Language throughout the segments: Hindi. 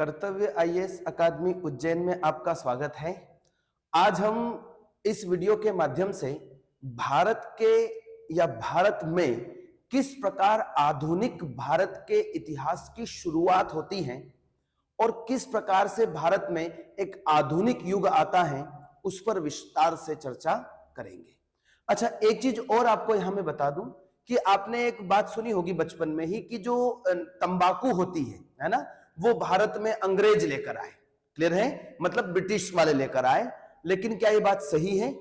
कर्तव्य आईएएस अकादमी उज्जैन में आपका स्वागत है। आज हम इस वीडियो के माध्यम से भारत के या भारत में किस प्रकार आधुनिक भारत के इतिहास की शुरुआत होती है और किस प्रकार से भारत में एक आधुनिक युग आता है उस पर विस्तार से चर्चा करेंगे। अच्छा, एक चीज और आपको यहां मैं बता दूं कि आपने एक बात सुनी होगी बचपन में ही कि जो तंबाकू होती है ना, वो भारत में अंग्रेज लेकर आए। क्लियर है? मतलब ब्रिटिश वाले लेकर आए। लेकिन क्या ये बात सही है?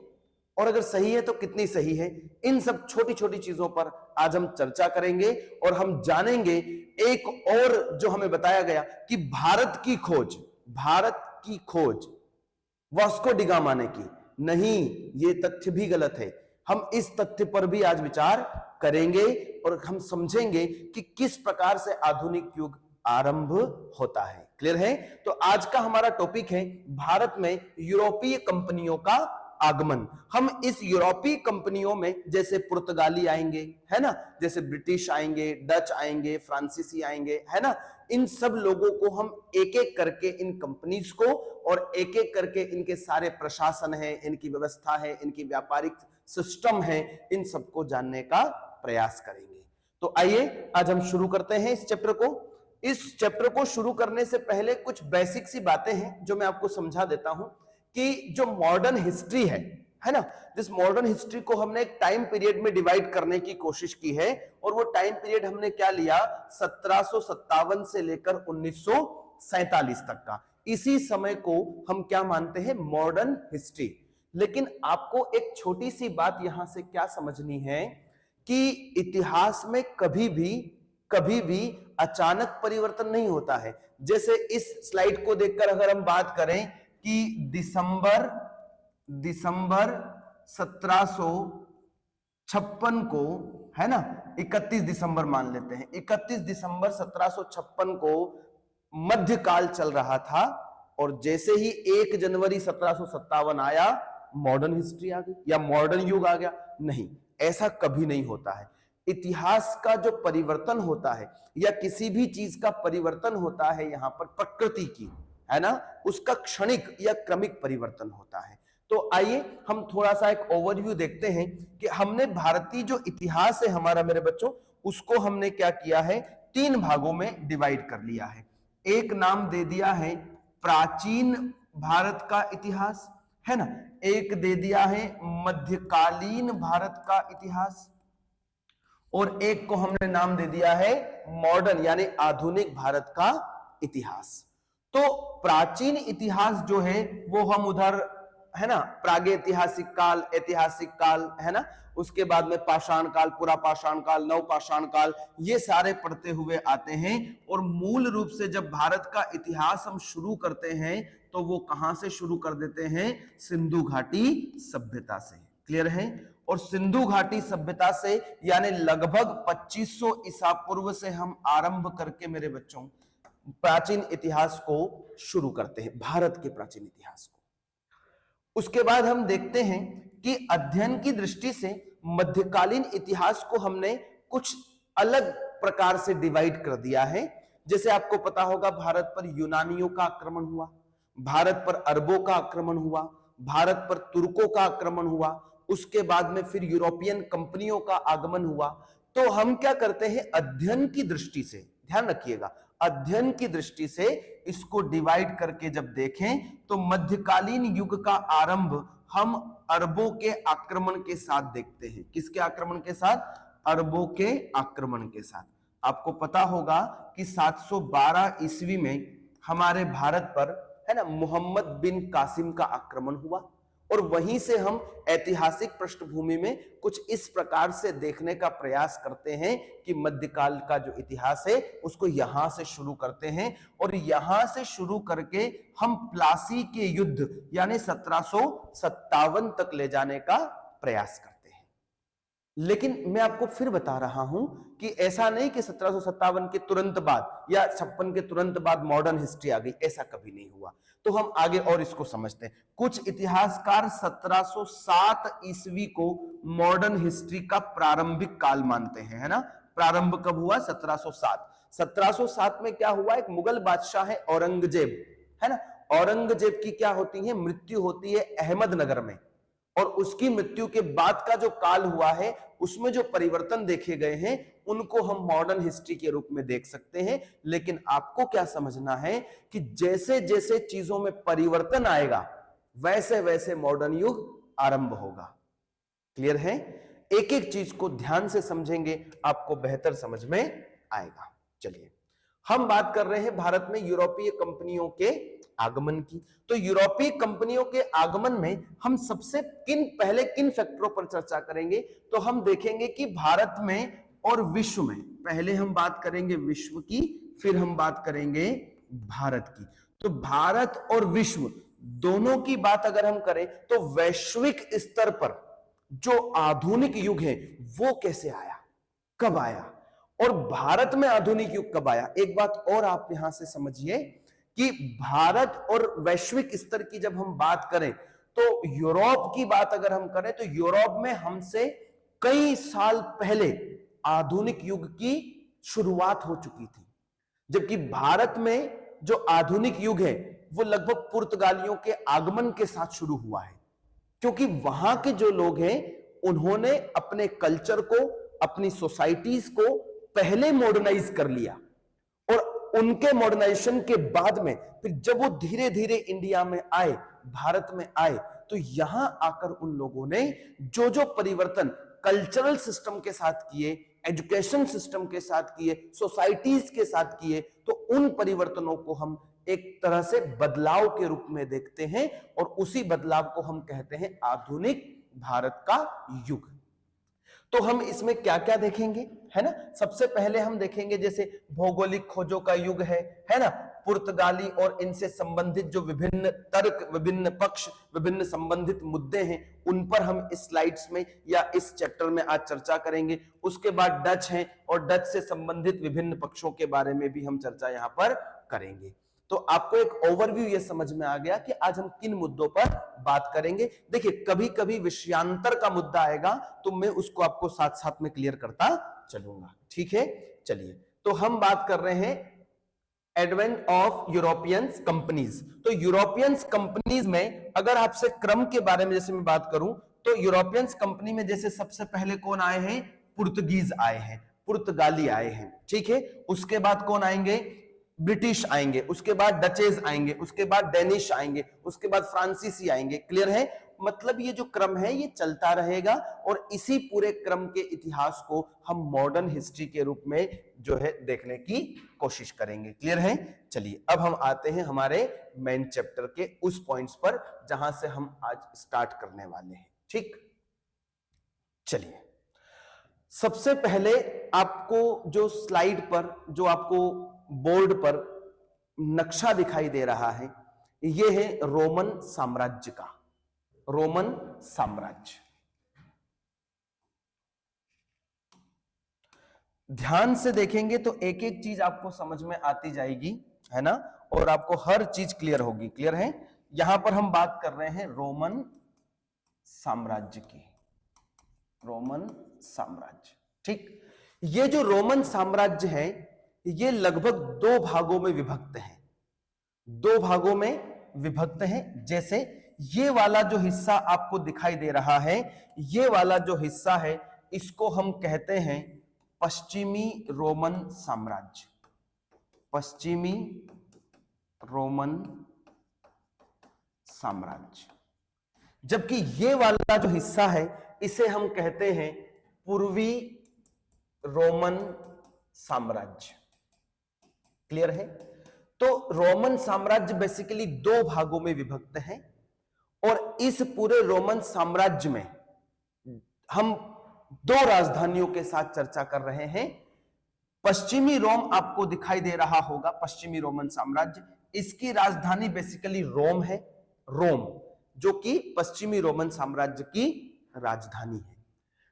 और अगर सही है तो कितनी सही है? इन सब छोटी छोटी चीजों पर आज हम चर्चा करेंगे और हम जानेंगे। एक और जो हमें बताया गया कि भारत की खोज वास्को डी गामा ने की, नहीं, ये तथ्य भी गलत है। हम इस तथ्य पर भी आज विचार करेंगे और हम समझेंगे कि किस प्रकार से आधुनिक युग आरंभ होता है। क्लियर है? तो आज का हमारा टॉपिक है भारत में यूरोपीय कंपनियों का आगमन। हम इस यूरोपीय कंपनियों में जैसे पुर्तगाली आएंगे, है ना, जैसे ब्रिटिश आएंगे, डच आएंगे, फ्रांसीसी आएंगे, है ना, इन सब लोगों को हम एक एक करके इन कंपनीज को और एक एक करके इनके सारे प्रशासन है, इनकी व्यवस्था है, इनकी व्यापारिक सिस्टम है, इन सबको जानने का प्रयास करेंगे। तो आइए आज हम शुरू करते हैं इस चैप्टर को। इस चैप्टर को शुरू करने से पहले कुछ बेसिक सी बातें हैं जो मैं आपको समझा देता हूं कि जो मॉडर्न हिस्ट्री है ना, जिस मॉडर्न हिस्ट्री को हमने एक टाइम पीरियड में डिवाइड करने की कोशिश की है और वो टाइम पीरियड हमने क्या लिया, 1757 से लेकर 1947 तक का। इसी समय को हम क्या मानते हैं, मॉडर्न हिस्ट्री। लेकिन आपको एक छोटी सी बात यहां से क्या समझनी है कि इतिहास में कभी भी अचानक परिवर्तन नहीं होता है। जैसे इस स्लाइड को देखकर अगर हम बात करें कि दिसंबर 1756 को, है ना, 31 दिसंबर मान लेते हैं, 31 दिसंबर 1756 को मध्यकाल चल रहा था और जैसे ही 1 जनवरी 1757 आया मॉडर्न हिस्ट्री आ गई या मॉडर्न युग आ गया। नहीं, ऐसा कभी नहीं होता है। इतिहास का जो परिवर्तन होता है या किसी भी चीज का परिवर्तन होता है, यहां पर प्रकृति की, है ना, उसका क्षणिक या क्रमिक परिवर्तन होता है। तो आइए हम थोड़ा सा एक ओवरव्यू देखते हैं कि हमने भारतीय जो इतिहास है हमारा, मेरे बच्चों, उसको हमने क्या किया है, 3 भागों में डिवाइड कर लिया है। एक नाम दे दिया है प्राचीन भारत का इतिहास, है ना, एक दे दिया है मध्यकालीन भारत का इतिहास और एक को हमने नाम दे दिया है मॉडर्न यानी आधुनिक भारत का इतिहास। तो प्राचीन इतिहास जो है वो हम उधर, है ना, प्रागैतिहासिक काल, ऐतिहासिक काल, है ना, उसके बाद में पाषाण काल, पुरा पाषाण काल, नवपाषाण काल, ये सारे पढ़ते हुए आते हैं। और मूल रूप से जब भारत का इतिहास हम शुरू करते हैं तो वो कहां से शुरू कर देते हैं, सिंधु घाटी सभ्यता से। क्लियर है? और सिंधु घाटी सभ्यता से यानी लगभग 2500 ईसा पूर्व से हम आरंभ करके मेरे बच्चों प्राचीन इतिहास को शुरू करते हैं, भारत के प्राचीन इतिहास को। उसके बाद हम देखते हैं कि अध्ययन की दृष्टि से मध्यकालीन इतिहास को हमने कुछ अलग प्रकार से डिवाइड कर दिया है। जैसे आपको पता होगा भारत पर यूनानियों का आक्रमण हुआ, भारत पर अरबों का आक्रमण हुआ, भारत पर तुर्कों का आक्रमण हुआ, उसके बाद में फिर यूरोपियन कंपनियों का आगमन हुआ। तो हम क्या करते हैं, अध्ययन की दृष्टि से, ध्यान रखिएगा, अध्ययन की दृष्टि से इसको डिवाइड करके जब देखें तो मध्यकालीन युग का आरंभ हम अरबों के आक्रमण के साथ देखते हैं। किसके आक्रमण के साथ? अरबों के आक्रमण के साथ। आपको पता होगा कि 712 ईस्वी में हमारे भारत पर, है ना, मोहम्मद बिन कासिम का आक्रमण हुआ और वहीं से हम ऐतिहासिक पृष्ठभूमि में कुछ इस प्रकार से देखने का प्रयास करते हैं कि मध्यकाल का जो इतिहास है उसको यहां से शुरू करते हैं और यहां से शुरू करके हम प्लासी के युद्ध यानी 1757 तक ले जाने का प्रयास करते हैं। लेकिन मैं आपको फिर बता रहा हूं कि ऐसा नहीं कि 1757 के तुरंत बाद या 56 के तुरंत बाद मॉडर्न हिस्ट्री आ गई, ऐसा कभी नहीं हुआ। तो हम आगे और इसको समझते हैं। कुछ इतिहासकार 1707 ईस्वी को मॉडर्न हिस्ट्री का प्रारंभिक काल मानते हैं, है ना। प्रारंभ कब हुआ? 1707। 1707 में क्या हुआ, एक मुगल बादशाह है औरंगजेब, है ना, औरंगजेब की क्या होती है, मृत्यु होती है अहमदनगर में, और उसकी मृत्यु के बाद का जो काल हुआ है उसमें जो परिवर्तन देखे गए हैं उनको हम मॉडर्न हिस्ट्री के रूप में देख सकते हैं। लेकिन आपको क्या समझना है कि जैसे जैसे चीजों में परिवर्तन आएगा वैसे वैसे मॉडर्न युग आरंभ होगा। क्लियर है? एक एक चीज को ध्यान से समझेंगे आपको बेहतर समझ में आएगा। चलिए, हम बात कर रहे हैं भारत में यूरोपीय कंपनियों के आगमन की। तो यूरोपीय कंपनियों के आगमन में हम सबसे पहले किन फैक्टरों पर चर्चा करेंगे, तो हम देखेंगे कि भारत में और विश्व में, पहले हम बात करेंगे विश्व की, फिर हम बात करेंगे भारत की। तो भारत और विश्व दोनों की बात अगर हम करें तो वैश्विक स्तर पर जो आधुनिक युग है वो कैसे आया, कब आया, और भारत में आधुनिक युग कब आया। एक बात और आप यहां से समझिए कि भारत और वैश्विक स्तर की जब हम बात करें तो यूरोप की बात अगर हम करें तो यूरोप में हमसे कई साल पहले आधुनिक युग की शुरुआत हो चुकी थी, जबकि भारत में जो आधुनिक युग है वो लगभग पुर्तगालियों के आगमन के साथ शुरू हुआ है, क्योंकि वहां के जो लोग हैं उन्होंने अपने कल्चर को, अपनी सोसाइटीज को पहले मॉडर्नाइज कर लिया, और उनके मॉडर्नाइजेशन के बाद में फिर जब वो धीरे धीरे इंडिया में आए, भारत में आए, तो यहां आकर उन लोगों ने जो जो परिवर्तन कल्चरल सिस्टम के साथ किए, एजुकेशन सिस्टम के साथ किए, सोसाइटीज के साथ किए, तो उन परिवर्तनों को हम एक तरह से बदलाव के रूप में देखते हैं, और उसी बदलाव को हम कहते हैं आधुनिक भारत का युग। तो हम इसमें क्या क्या देखेंगे, है ना, सबसे पहले हम देखेंगे जैसे भौगोलिक खोजों का युग है ना, पुर्तगाली और इनसे संबंधित जो विभिन्न तर्क, विभिन्न पक्ष, विभिन्न संबंधित मुद्दे हैं उन पर हम इस स्लाइड्स में या इस चैप्टर में आज चर्चा करेंगे। उसके बाद डच है और डच से संबंधित विभिन्न पक्षों के बारे में भी हम चर्चा यहां पर करेंगे। तो आपको एक ओवरव्यू ये समझ में आ गया कि आज हम किन मुद्दों पर बात करेंगे। देखिए, कभी कभी विषयांतर का मुद्दा आएगा तो मैं उसको आपको साथ साथ में क्लियर करता चलूंगा, ठीक है। चलिए, तो हम बात कर रहे हैं एडवेंट ऑफ यूरोपियंस कंपनीज। तो यूरोपियंस कंपनीज में अगर आपसे क्रम के बारे में जैसे मैं बात करूं तो यूरोपियंस कंपनी में जैसे सबसे पहले कौन आए हैं, पुर्तगीज आए हैं, पुर्तगाली आए हैं, ठीक है। उसके बाद कौन आएंगे, ब्रिटिश आएंगे, उसके बाद डचेज आएंगे, उसके बाद डेनिश आएंगे, उसके बाद फ्रांसीसी आएंगे। क्लियर है? मतलब ये जो क्रम है ये चलता रहेगा, और इसी पूरे क्रम के इतिहास को हम मॉडर्न हिस्ट्री के रूप में जो है देखने की कोशिश करेंगे। क्लियर है? चलिए, अब हम आते हैं हमारे मेन चैप्टर के उस पॉइंट्स पर जहां से हम आज स्टार्ट करने वाले हैं, ठीक। चलिए, सबसे पहले आपको जो स्लाइड पर, जो आपको बोर्ड पर नक्शा दिखाई दे रहा है, यह है रोमन साम्राज्य का, रोमन साम्राज्य। ध्यान से देखेंगे तो एक एक चीज आपको समझ में आती जाएगी, है ना, और आपको हर चीज क्लियर होगी। क्लियर है? यहां पर हम बात कर रहे हैं रोमन साम्राज्य की, रोमन साम्राज्य, ठीक। ये जो रोमन साम्राज्य है ये लगभग दो भागों में विभक्त है, दो भागों में विभक्त है। जैसे ये वाला जो हिस्सा आपको दिखाई दे रहा है, ये वाला जो हिस्सा है इसको हम कहते हैं पश्चिमी रोमन साम्राज्य, पश्चिमी रोमन साम्राज्य। जबकि ये वाला जो हिस्सा है इसे हम कहते हैं पूर्वी रोमन साम्राज्य। क्लियर है? तो रोमन साम्राज्य बेसिकली दो भागों में विभक्त है, और इस पूरे रोमन साम्राज्य में हम दो राजधानियों के साथ चर्चा कर रहे हैं। पश्चिमी रोम आपको दिखाई दे रहा होगा, पश्चिमी रोमन साम्राज्य, इसकी राजधानी बेसिकली रोम है, रोम, जो कि पश्चिमी रोमन साम्राज्य की राजधानी है।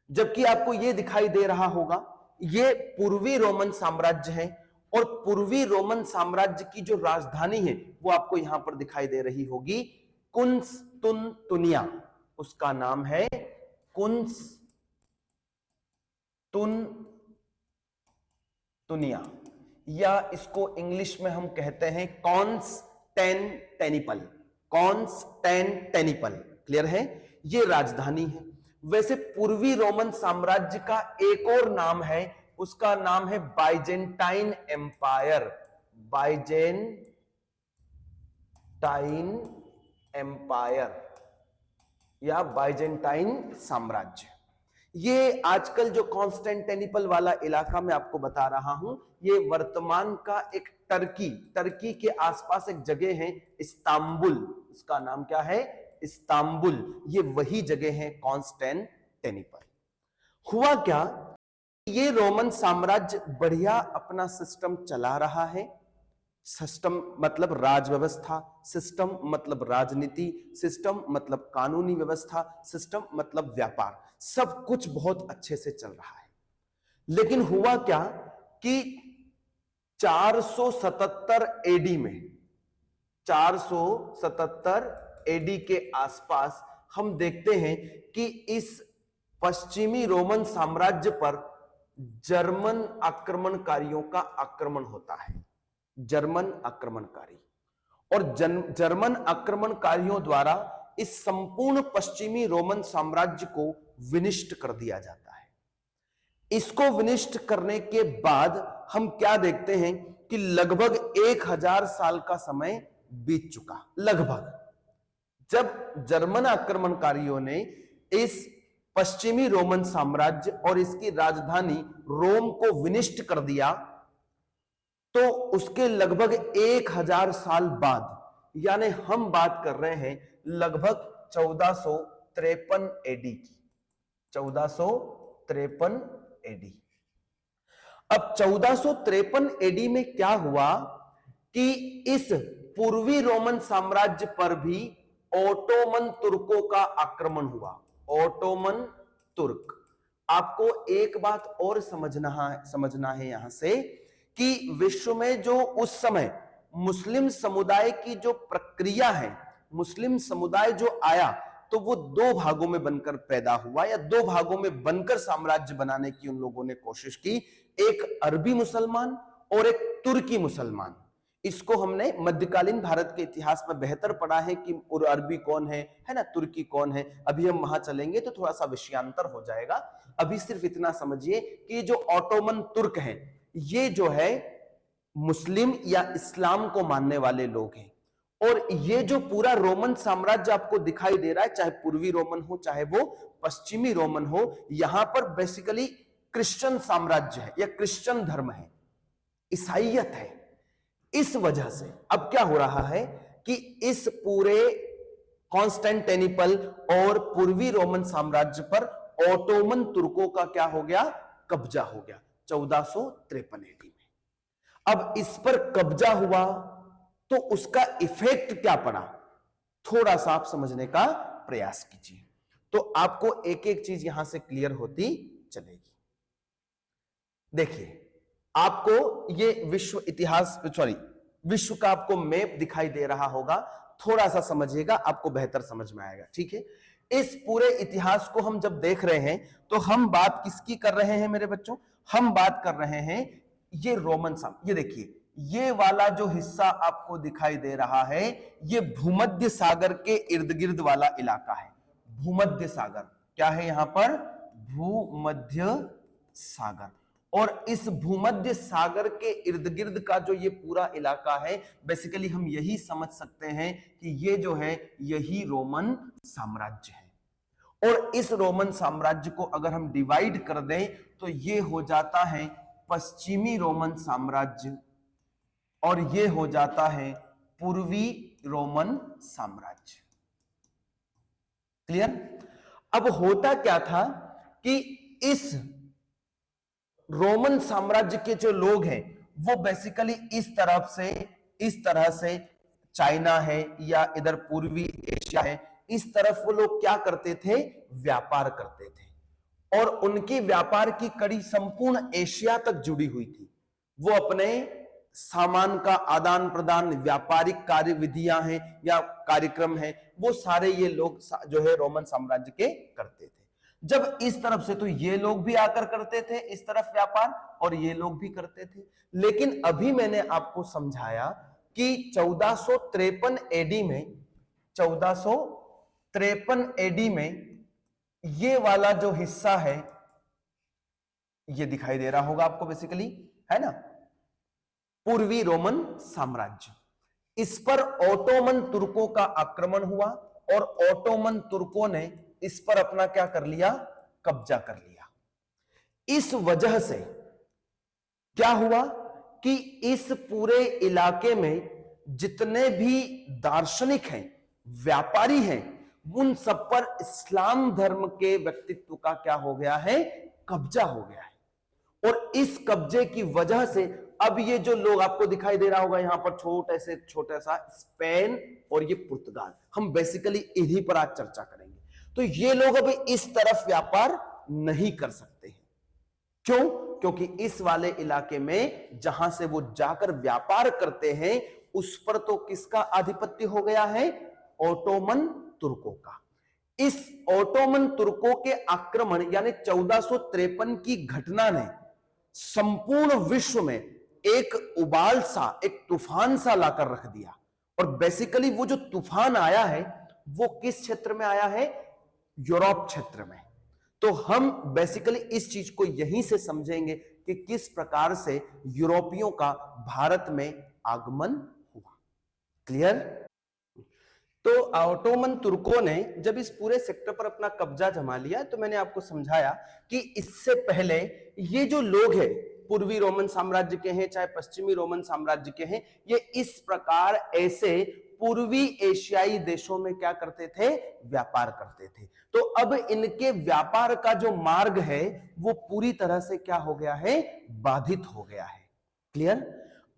जबकि आपको यह दिखाई दे रहा होगा ये पूर्वी रोमन साम्राज्य है, और पूर्वी रोमन साम्राज्य की जो राजधानी है वो आपको यहां पर दिखाई दे रही होगी कुंस्तुनतुनिया, उसका नाम है कुंस्तुनतुनिया। या इसको इंग्लिश में हम कहते हैं कॉन्स्टेंटिनोपल। कॉन्स्टेंटिनोपल, क्लियर है, ये राजधानी है। वैसे पूर्वी रोमन साम्राज्य का एक और नाम है, उसका नाम है बाइजेंटाइन एम्पायर। बाइजेंटाइन एम्पायर या बाइजेंटाइन साम्राज्य। ये आजकल जो कॉन्स्टेंटिनोपल वाला इलाका मैं आपको बता रहा हूं, ये वर्तमान का एक टर्की के आसपास एक जगह है इस्तांबुल, उसका नाम क्या है, इस्तांबुल। ये वही जगह है कॉन्स्टेंटिनोपल। हुआ क्या, ये रोमन साम्राज्य बढ़िया अपना सिस्टम चला रहा है। सिस्टम मतलब राज व्यवस्था, सिस्टम मतलब राजनीति, सिस्टम मतलब कानूनी व्यवस्था, सिस्टम मतलब व्यापार, सब कुछ बहुत अच्छे से चल रहा है। लेकिन हुआ क्या कि 477 एडी में, 477 एडी के आसपास हम देखते हैं कि इस पश्चिमी रोमन साम्राज्य पर जर्मन आक्रमणकारियों का आक्रमण होता है। जर्मन आक्रमणकारी, और जर्मन आक्रमणकारियों द्वारा इस संपूर्ण पश्चिमी रोमन साम्राज्य को विनिष्ट कर दिया जाता है। इसको विनिष्ट करने के बाद हम क्या देखते हैं कि लगभग 1000 साल का समय बीत चुका। लगभग जब जर्मन आक्रमणकारियों ने इस पश्चिमी रोमन साम्राज्य और इसकी राजधानी रोम को विनिष्ट कर दिया, तो उसके लगभग 1000 साल बाद, यानी हम बात कर रहे हैं लगभग 1453 एडी की, 1453 एडी। अब 1453 एडी में क्या हुआ कि इस पूर्वी रोमन साम्राज्य पर भी ओटोमन तुर्कों का आक्रमण हुआ। ओटोमन तुर्क। आपको एक बात और समझना है यहां से कि विश्व में जो उस समय मुस्लिम समुदाय की जो प्रक्रिया है, मुस्लिम समुदाय जो आया, तो वो दो भागों में बनकर पैदा हुआ, या दो भागों में बनकर साम्राज्य बनाने की उन लोगों ने कोशिश की। एक अरबी मुसलमान और एक तुर्की मुसलमान। इसको हमने मध्यकालीन भारत के इतिहास में बेहतर पढ़ा है कि अरबी कौन है ना, तुर्की कौन है। अभी हम वहां चलेंगे तो थोड़ा सा विषयांतर हो जाएगा। अभी सिर्फ इतना समझिए कि जो ऑटोमन तुर्क हैं, ये जो है मुस्लिम या इस्लाम को मानने वाले लोग हैं। और ये जो पूरा रोमन साम्राज्य आपको दिखाई दे रहा है, चाहे पूर्वी रोमन हो चाहे वो पश्चिमी रोमन हो, यहां पर बेसिकली क्रिश्चियन साम्राज्य है या क्रिश्चियन धर्म है, ईसाईयत है। इस वजह से अब क्या हो रहा है कि इस पूरे कॉन्स्टेंटिनोपल और पूर्वी रोमन साम्राज्य पर ओटोमन तुर्कों का क्या हो गया, कब्जा हो गया 1453 एडी में। अब इस पर कब्जा हुआ तो उसका इफेक्ट क्या पड़ा, थोड़ा सा आप समझने का प्रयास कीजिए, तो आपको एक एक चीज यहां से क्लियर होती चलेगी। देखिए, आपको ये विश्व का आपको मैप दिखाई दे रहा होगा, थोड़ा सा समझिएगा, आपको बेहतर समझ में आएगा। ठीक है, इस पूरे इतिहास को हम जब देख रहे हैं तो हम बात किसकी कर रहे हैं मेरे बच्चों, हम बात कर रहे हैं ये रोमन साम्राज्य। ये देखिए, ये वाला जो हिस्सा आपको दिखाई दे रहा है, ये भूमध्य सागर के इर्द गिर्द वाला इलाका है। भूमध्य सागर क्या है यहां पर, भूमध्य सागर। और इस भूमध्य सागर के इर्द गिर्द का जो ये पूरा इलाका है, बेसिकली हम यही समझ सकते हैं कि ये जो है यही रोमन साम्राज्य है। और इस रोमन साम्राज्य को अगर हम डिवाइड कर दें तो ये हो जाता है पश्चिमी रोमन साम्राज्य और ये हो जाता है पूर्वी रोमन साम्राज्य। क्लियर। अब होता क्या था कि इस रोमन साम्राज्य के जो लोग हैं वो बेसिकली इस तरह से चाइना है या इधर पूर्वी एशिया है, इस तरफ वो लोग क्या करते थे, व्यापार करते थे। और उनकी व्यापार की कड़ी संपूर्ण एशिया तक जुड़ी हुई थी। वो अपने सामान का आदान प्रदान, व्यापारिक कार्यविधियां हैं या कार्यक्रम हैं, वो सारे ये लोग जो है रोमन साम्राज्य के करते थे। जब इस तरफ से तो ये लोग भी आकर करते थे इस तरफ व्यापार, और ये लोग भी करते थे। लेकिन अभी मैंने आपको समझाया कि 1453 एडी में 1453 एडी में ये वाला जो हिस्सा है ये दिखाई दे रहा होगा आपको, बेसिकली है ना, पूर्वी रोमन साम्राज्य। इस पर ओटोमन तुर्कों का आक्रमण हुआ और ओटोमन तुर्कों ने इस पर अपना क्या कर लिया, कब्जा कर लिया। इस वजह से क्या हुआ कि इस पूरे इलाके में जितने भी दार्शनिक हैं, व्यापारी हैं, उन सब पर इस्लाम धर्म के व्यक्तित्व का क्या हो गया है, कब्जा हो गया है। और इस कब्जे की वजह से अब ये जो लोग आपको दिखाई दे रहा होगा यहां पर छोटा सा स्पेन और ये पुर्तगाल, हम बेसिकली इन्हीं पर आज चर्चा करेंगे। तो ये लोग अभी इस तरफ व्यापार नहीं कर सकते हैं। क्यों? क्योंकि इस वाले इलाके में जहां से वो जाकर व्यापार करते हैं उस पर तो किसका आधिपत्य हो गया है, ओटोमन तुर्कों का। इस ओटोमन तुर्कों के आक्रमण यानी 1453 की घटना ने संपूर्ण विश्व में एक उबाल सा, एक तूफान सा लाकर रख दिया। और बेसिकली वो जो तूफान आया है वो किस क्षेत्र में आया है, यूरोप क्षेत्र में। तो हम बेसिकली इस चीज को यहीं से समझेंगे कि किस प्रकार से यूरोपियों का भारत में आगमन हुआ। क्लियर? तो ओटोमन तुर्कों ने जब इस पूरे सेक्टर पर अपना कब्जा जमा लिया तो मैंने आपको समझाया कि इससे पहले ये जो लोग हैं, पूर्वी रोमन साम्राज्य के हैं चाहे पश्चिमी रोमन साम्राज्य के हैं, ये इस प्रकार ऐसे पूर्वी एशियाई देशों में क्या करते थे, व्यापार करते थे। तो अब इनके व्यापार का जो मार्ग है वो पूरी तरह से क्या हो गया है, बाधित हो गया है। क्लियर?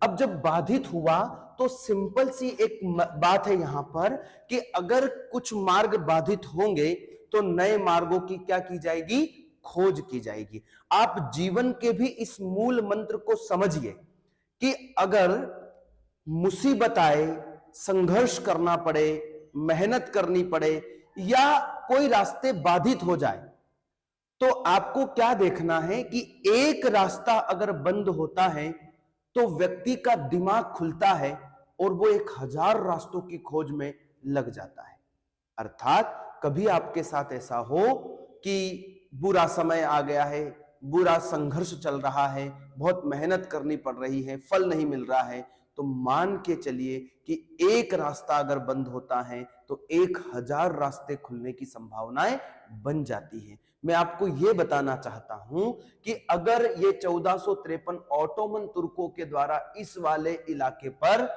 अब जब बाधित हुआ तो सिंपल सी एक बात है यहां पर कि अगर कुछ मार्ग बाधित होंगे तो नए मार्गों की क्या की जाएगी, खोज की जाएगी। आप जीवन के भी इस मूल मंत्र को समझिए कि अगर मुसीबत आए, संघर्ष करना पड़े, मेहनत करनी पड़े या कोई रास्ते बाधित हो जाए तो आपको क्या देखना है कि एक रास्ता अगर बंद होता है तो व्यक्ति का दिमाग खुलता है और वो 1000 रास्तों की खोज में लग जाता है। अर्थात कभी आपके साथ ऐसा हो कि बुरा समय आ गया है, बुरा संघर्ष चल रहा है, बहुत मेहनत करनी पड़ रही है, फल नहीं मिल रहा है, तो मान के चलिए कि एक रास्ता अगर बंद होता है तो 1000 रास्ते खुलने की संभावनाएं बन जाती है। मैं आपको यह बताना चाहता हूं कि अगर ये 1453 ओटोमन तुर्कों के द्वारा इस वाले इलाके पर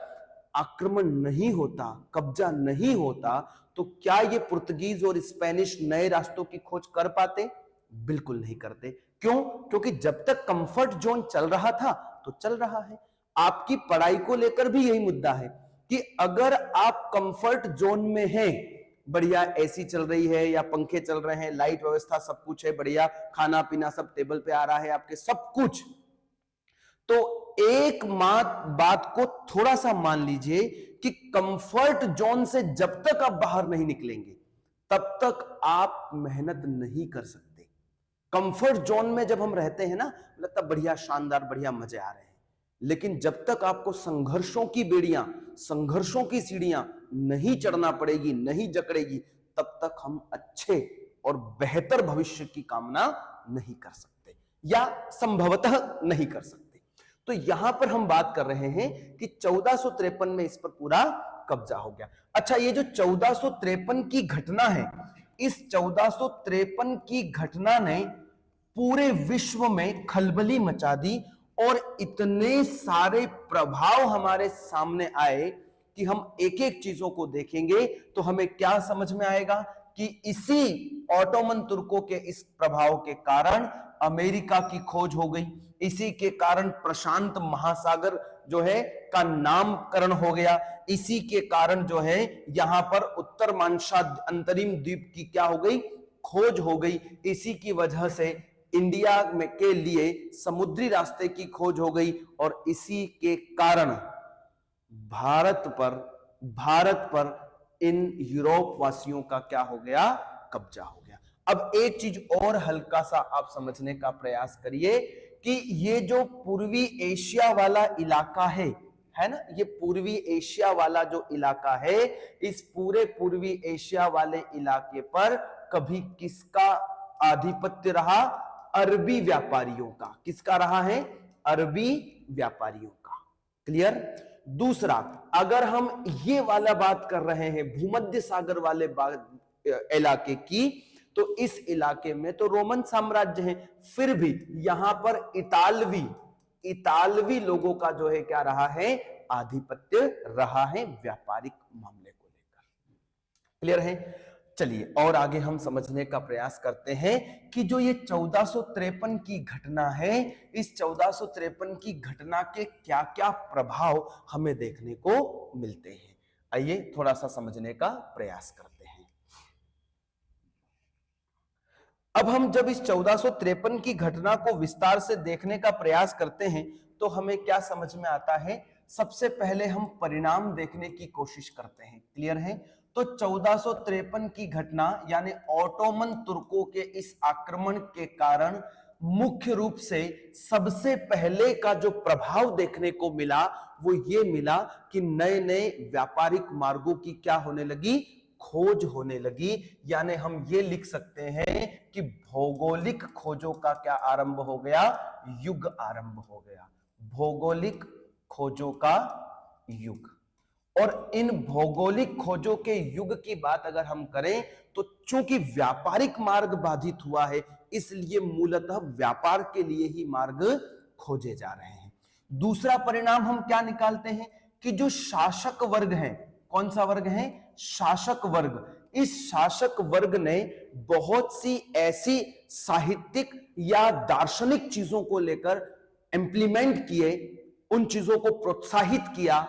आक्रमण नहीं होता, कब्जा नहीं होता, तो क्या ये पुर्तगीज और स्पेनिश नए रास्तों की खोज कर पाते? बिल्कुल नहीं करते। क्यों? क्योंकि जब तक कंफर्ट जोन चल रहा था तो चल रहा है। आपकी पढ़ाई को लेकर भी यही मुद्दा है कि अगर आप कंफर्ट जोन में हैं, बढ़िया एसी चल रही है या पंखे चल रहे हैं, लाइट व्यवस्था सब कुछ है, बढ़िया खाना पीना सब टेबल पे आ रहा है आपके, सब कुछ, तो एक बात को थोड़ा सा मान लीजिए कि कंफर्ट जोन से जब तक आप बाहर नहीं निकलेंगे तब तक आप मेहनत नहीं कर सकते। कंफर्ट जोन में जब हम रहते हैं ना, लगता बढ़िया शानदार, बढ़िया मजे आ रहे हैं, लेकिन जब तक आपको संघर्षों की बेड़ियां, संघर्षों की सीढ़ियां नहीं चढ़ना पड़ेगी, नहीं जकड़ेगी, तब तक हम अच्छे और बेहतर भविष्य की कामना नहीं कर सकते या संभवतः नहीं कर सकते। तो यहां पर हम बात कर रहे हैं कि 1453 में इस पर पूरा कब्जा हो गया। अच्छा, ये जो 1453 की घटना है, इस 1453 की घटना ने पूरे विश्व में खलबली मचा दी और इतने सारे प्रभाव हमारे सामने आए कि हम एक एक चीजों को देखेंगे तो हमें क्या समझ में आएगा कि इसी ओटोमन तुर्कों के इस प्रभाव के कारण अमेरिका की खोज हो गई, इसी के कारण प्रशांत महासागर जो है का नामकरण हो गया, इसी के कारण जो है यहां पर उत्तर मानसा अंतरिम द्वीप की क्या हो गई, खोज हो गई, इसी की वजह से इंडिया में के लिए समुद्री रास्ते की खोज हो गई और इसी के कारण भारत पर इन यूरोप वासियों का क्या हो गया, कब्जा हो गया। अब एक चीज और हल्का सा आप समझने का प्रयास करिए कि ये जो पूर्वी एशिया वाला इलाका है ना, ये पूर्वी एशिया वाला जो इलाका है, इस पूरे पूर्वी एशिया वाले इलाके पर कभी किसका आधिपत्य रहा? अरबी व्यापारियों का। किसका रहा है? अरबी व्यापारियों का। क्लियर? दूसरा, अगर हम ये वाला बात कर रहे हैं भूमध्य सागर वाले इलाके की, तो इस इलाके में तो रोमन साम्राज्य है, फिर भी यहां पर इतालवी लोगों का जो है क्या रहा है? आधिपत्य रहा है व्यापारिक मामले को लेकर। क्लियर है? चलिए और आगे हम समझने का प्रयास करते हैं कि जो ये 1453 की घटना है, इस 1453 की घटना के क्या क्या प्रभाव हमें देखने को मिलते हैं। आइए थोड़ा सा समझने का प्रयास करते हैं। अब हम जब इस 1453 की घटना को विस्तार से देखने का प्रयास करते हैं तो हमें क्या समझ में आता है? सबसे पहले हम परिणाम देखने की कोशिश करते हैं। क्लियर है? तो 1453 की घटना यानी ऑटोमन तुर्कों के इस आक्रमण के कारण मुख्य रूप से सबसे पहले का जो प्रभाव देखने को मिला वो ये मिला कि नए नए व्यापारिक मार्गों की क्या होने लगी? खोज होने लगी। यानी हम ये लिख सकते हैं कि भौगोलिक खोजों का क्या आरंभ हो गया? युग आरंभ हो गया। भौगोलिक खोजों का युग। और इन भौगोलिक खोजों के युग की बात अगर हम करें तो चूंकि व्यापारिक मार्ग बाधित हुआ है, इसलिए मूलतः व्यापार के लिए ही मार्ग खोजे जा रहे हैं। दूसरा परिणाम हम क्या निकालते हैं कि जो शासक वर्ग है, कौन सा वर्ग है? शासक वर्ग। इस शासक वर्ग ने बहुत सी ऐसी साहित्यिक या दार्शनिक चीजों को लेकर इंप्लीमेंट किए, उन चीजों को प्रोत्साहित किया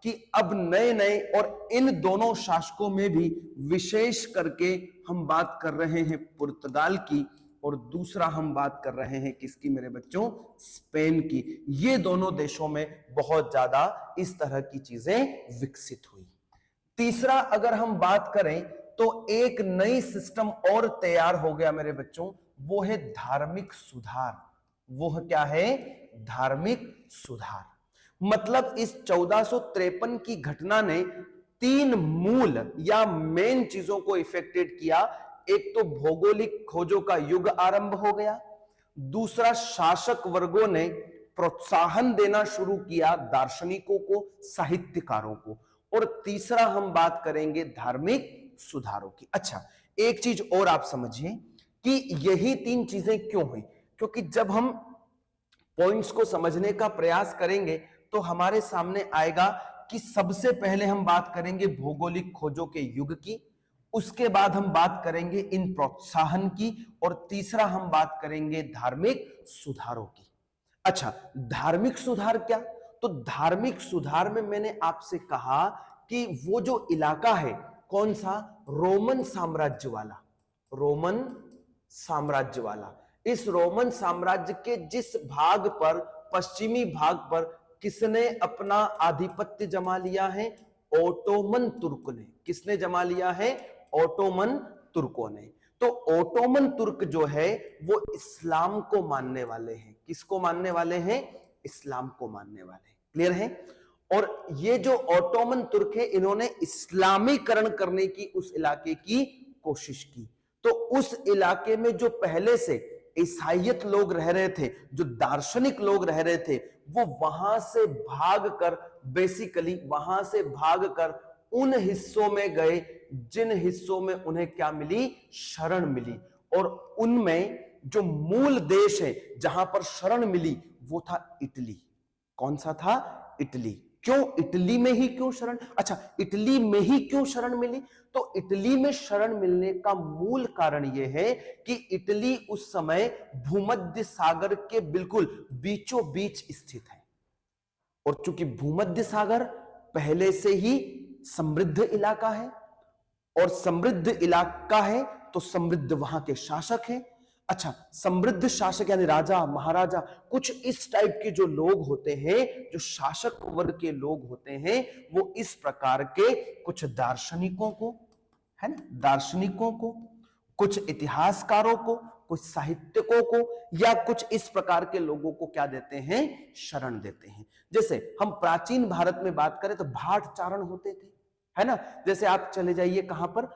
कि अब नए नए, और इन दोनों शासकों में भी विशेष करके हम बात कर रहे हैं पुर्तगाल की, और दूसरा हम बात कर रहे हैं किसकी मेरे बच्चों? स्पेन की। ये दोनों देशों में बहुत ज्यादा इस तरह की चीजें विकसित हुई। तीसरा अगर हम बात करें तो एक नई सिस्टम और तैयार हो गया मेरे बच्चों, वो है धार्मिक सुधार। वो क्या है? धार्मिक सुधार। मतलब इस 1453 की घटना ने तीन मूल या मेन चीजों को इफेक्टेड किया। एक तो भौगोलिक खोजों का युग आरंभ हो गया, दूसरा शासक वर्गों ने प्रोत्साहन देना शुरू किया दार्शनिकों को, साहित्यकारों को, और तीसरा हम बात करेंगे धार्मिक सुधारों की। अच्छा, एक चीज और आप समझिए कि यही तीन चीजें क्यों हुई, क्योंकि जब हम पॉइंट्स को समझने का प्रयास करेंगे तो हमारे सामने आएगा कि सबसे पहले हम बात करेंगे भौगोलिक खोजों के युग की, उसके बाद हम बात करेंगे इन प्रोत्साहन की, और तीसरा हम बात करेंगे धार्मिक सुधारों की। अच्छा, धार्मिक सुधार क्या? तो धार्मिक सुधार में मैंने आपसे कहा कि वो जो इलाका है, कौन सा? रोमन साम्राज्य वाला। रोमन साम्राज्य वाला। इस रोमन साम्राज्य के जिस भाग पर, पश्चिमी भाग पर किसने अपना आधिपत्य जमा लिया है? ओटोमन तुर्क ने। किसने जमा लिया है? ओटोमन तुर्कों ने। तो ओटोमन तुर्क जो है वो इस्लाम को मानने वाले हैं। किसको मानने वाले हैं? इस्लाम को मानने वाले। क्लियर है? और ये जो ओटोमन तुर्क है, इन्होंने इस्लामीकरण करने की उस इलाके की कोशिश की। तो उस इलाके में जो पहले से ईसाइयत लोग रह रहे थे, जो दार्शनिक लोग रह रहे थे, वो वहां से भागकर, बेसिकली वहां से भागकर उन हिस्सों में गए जिन हिस्सों में उन्हें क्या मिली? शरण मिली। और उनमें जो मूल देश है जहां पर शरण मिली वो था इटली। कौन सा था? इटली। क्यों इटली में ही क्यों शरण? अच्छा, इटली में ही क्यों शरण मिली? तो इटली में शरण मिलने का मूल कारण यह है कि इटली उस समय भूमध्य सागर के बिल्कुल बीचों बीच स्थित है, और चूंकि भूमध्य सागर पहले से ही समृद्ध इलाका है, और समृद्ध इलाका है तो समृद्ध वहां के शासक हैं। अच्छा, समृद्ध शासक यानी राजा महाराजा, कुछ इस टाइप के जो लोग होते हैं, जो शासक वर्ग के लोग होते हैं, वो इस प्रकार के कुछ दार्शनिकों को, है ना, दार्शनिकों को, कुछ इतिहासकारों को, कुछ साहित्यकों को, या कुछ इस प्रकार के लोगों को क्या देते हैं, शरण देते हैं। जैसे हम प्राचीन भारत में बात करें तो भाट चारण होते थे, है ना। जैसे आप चले जाइए कहां पर,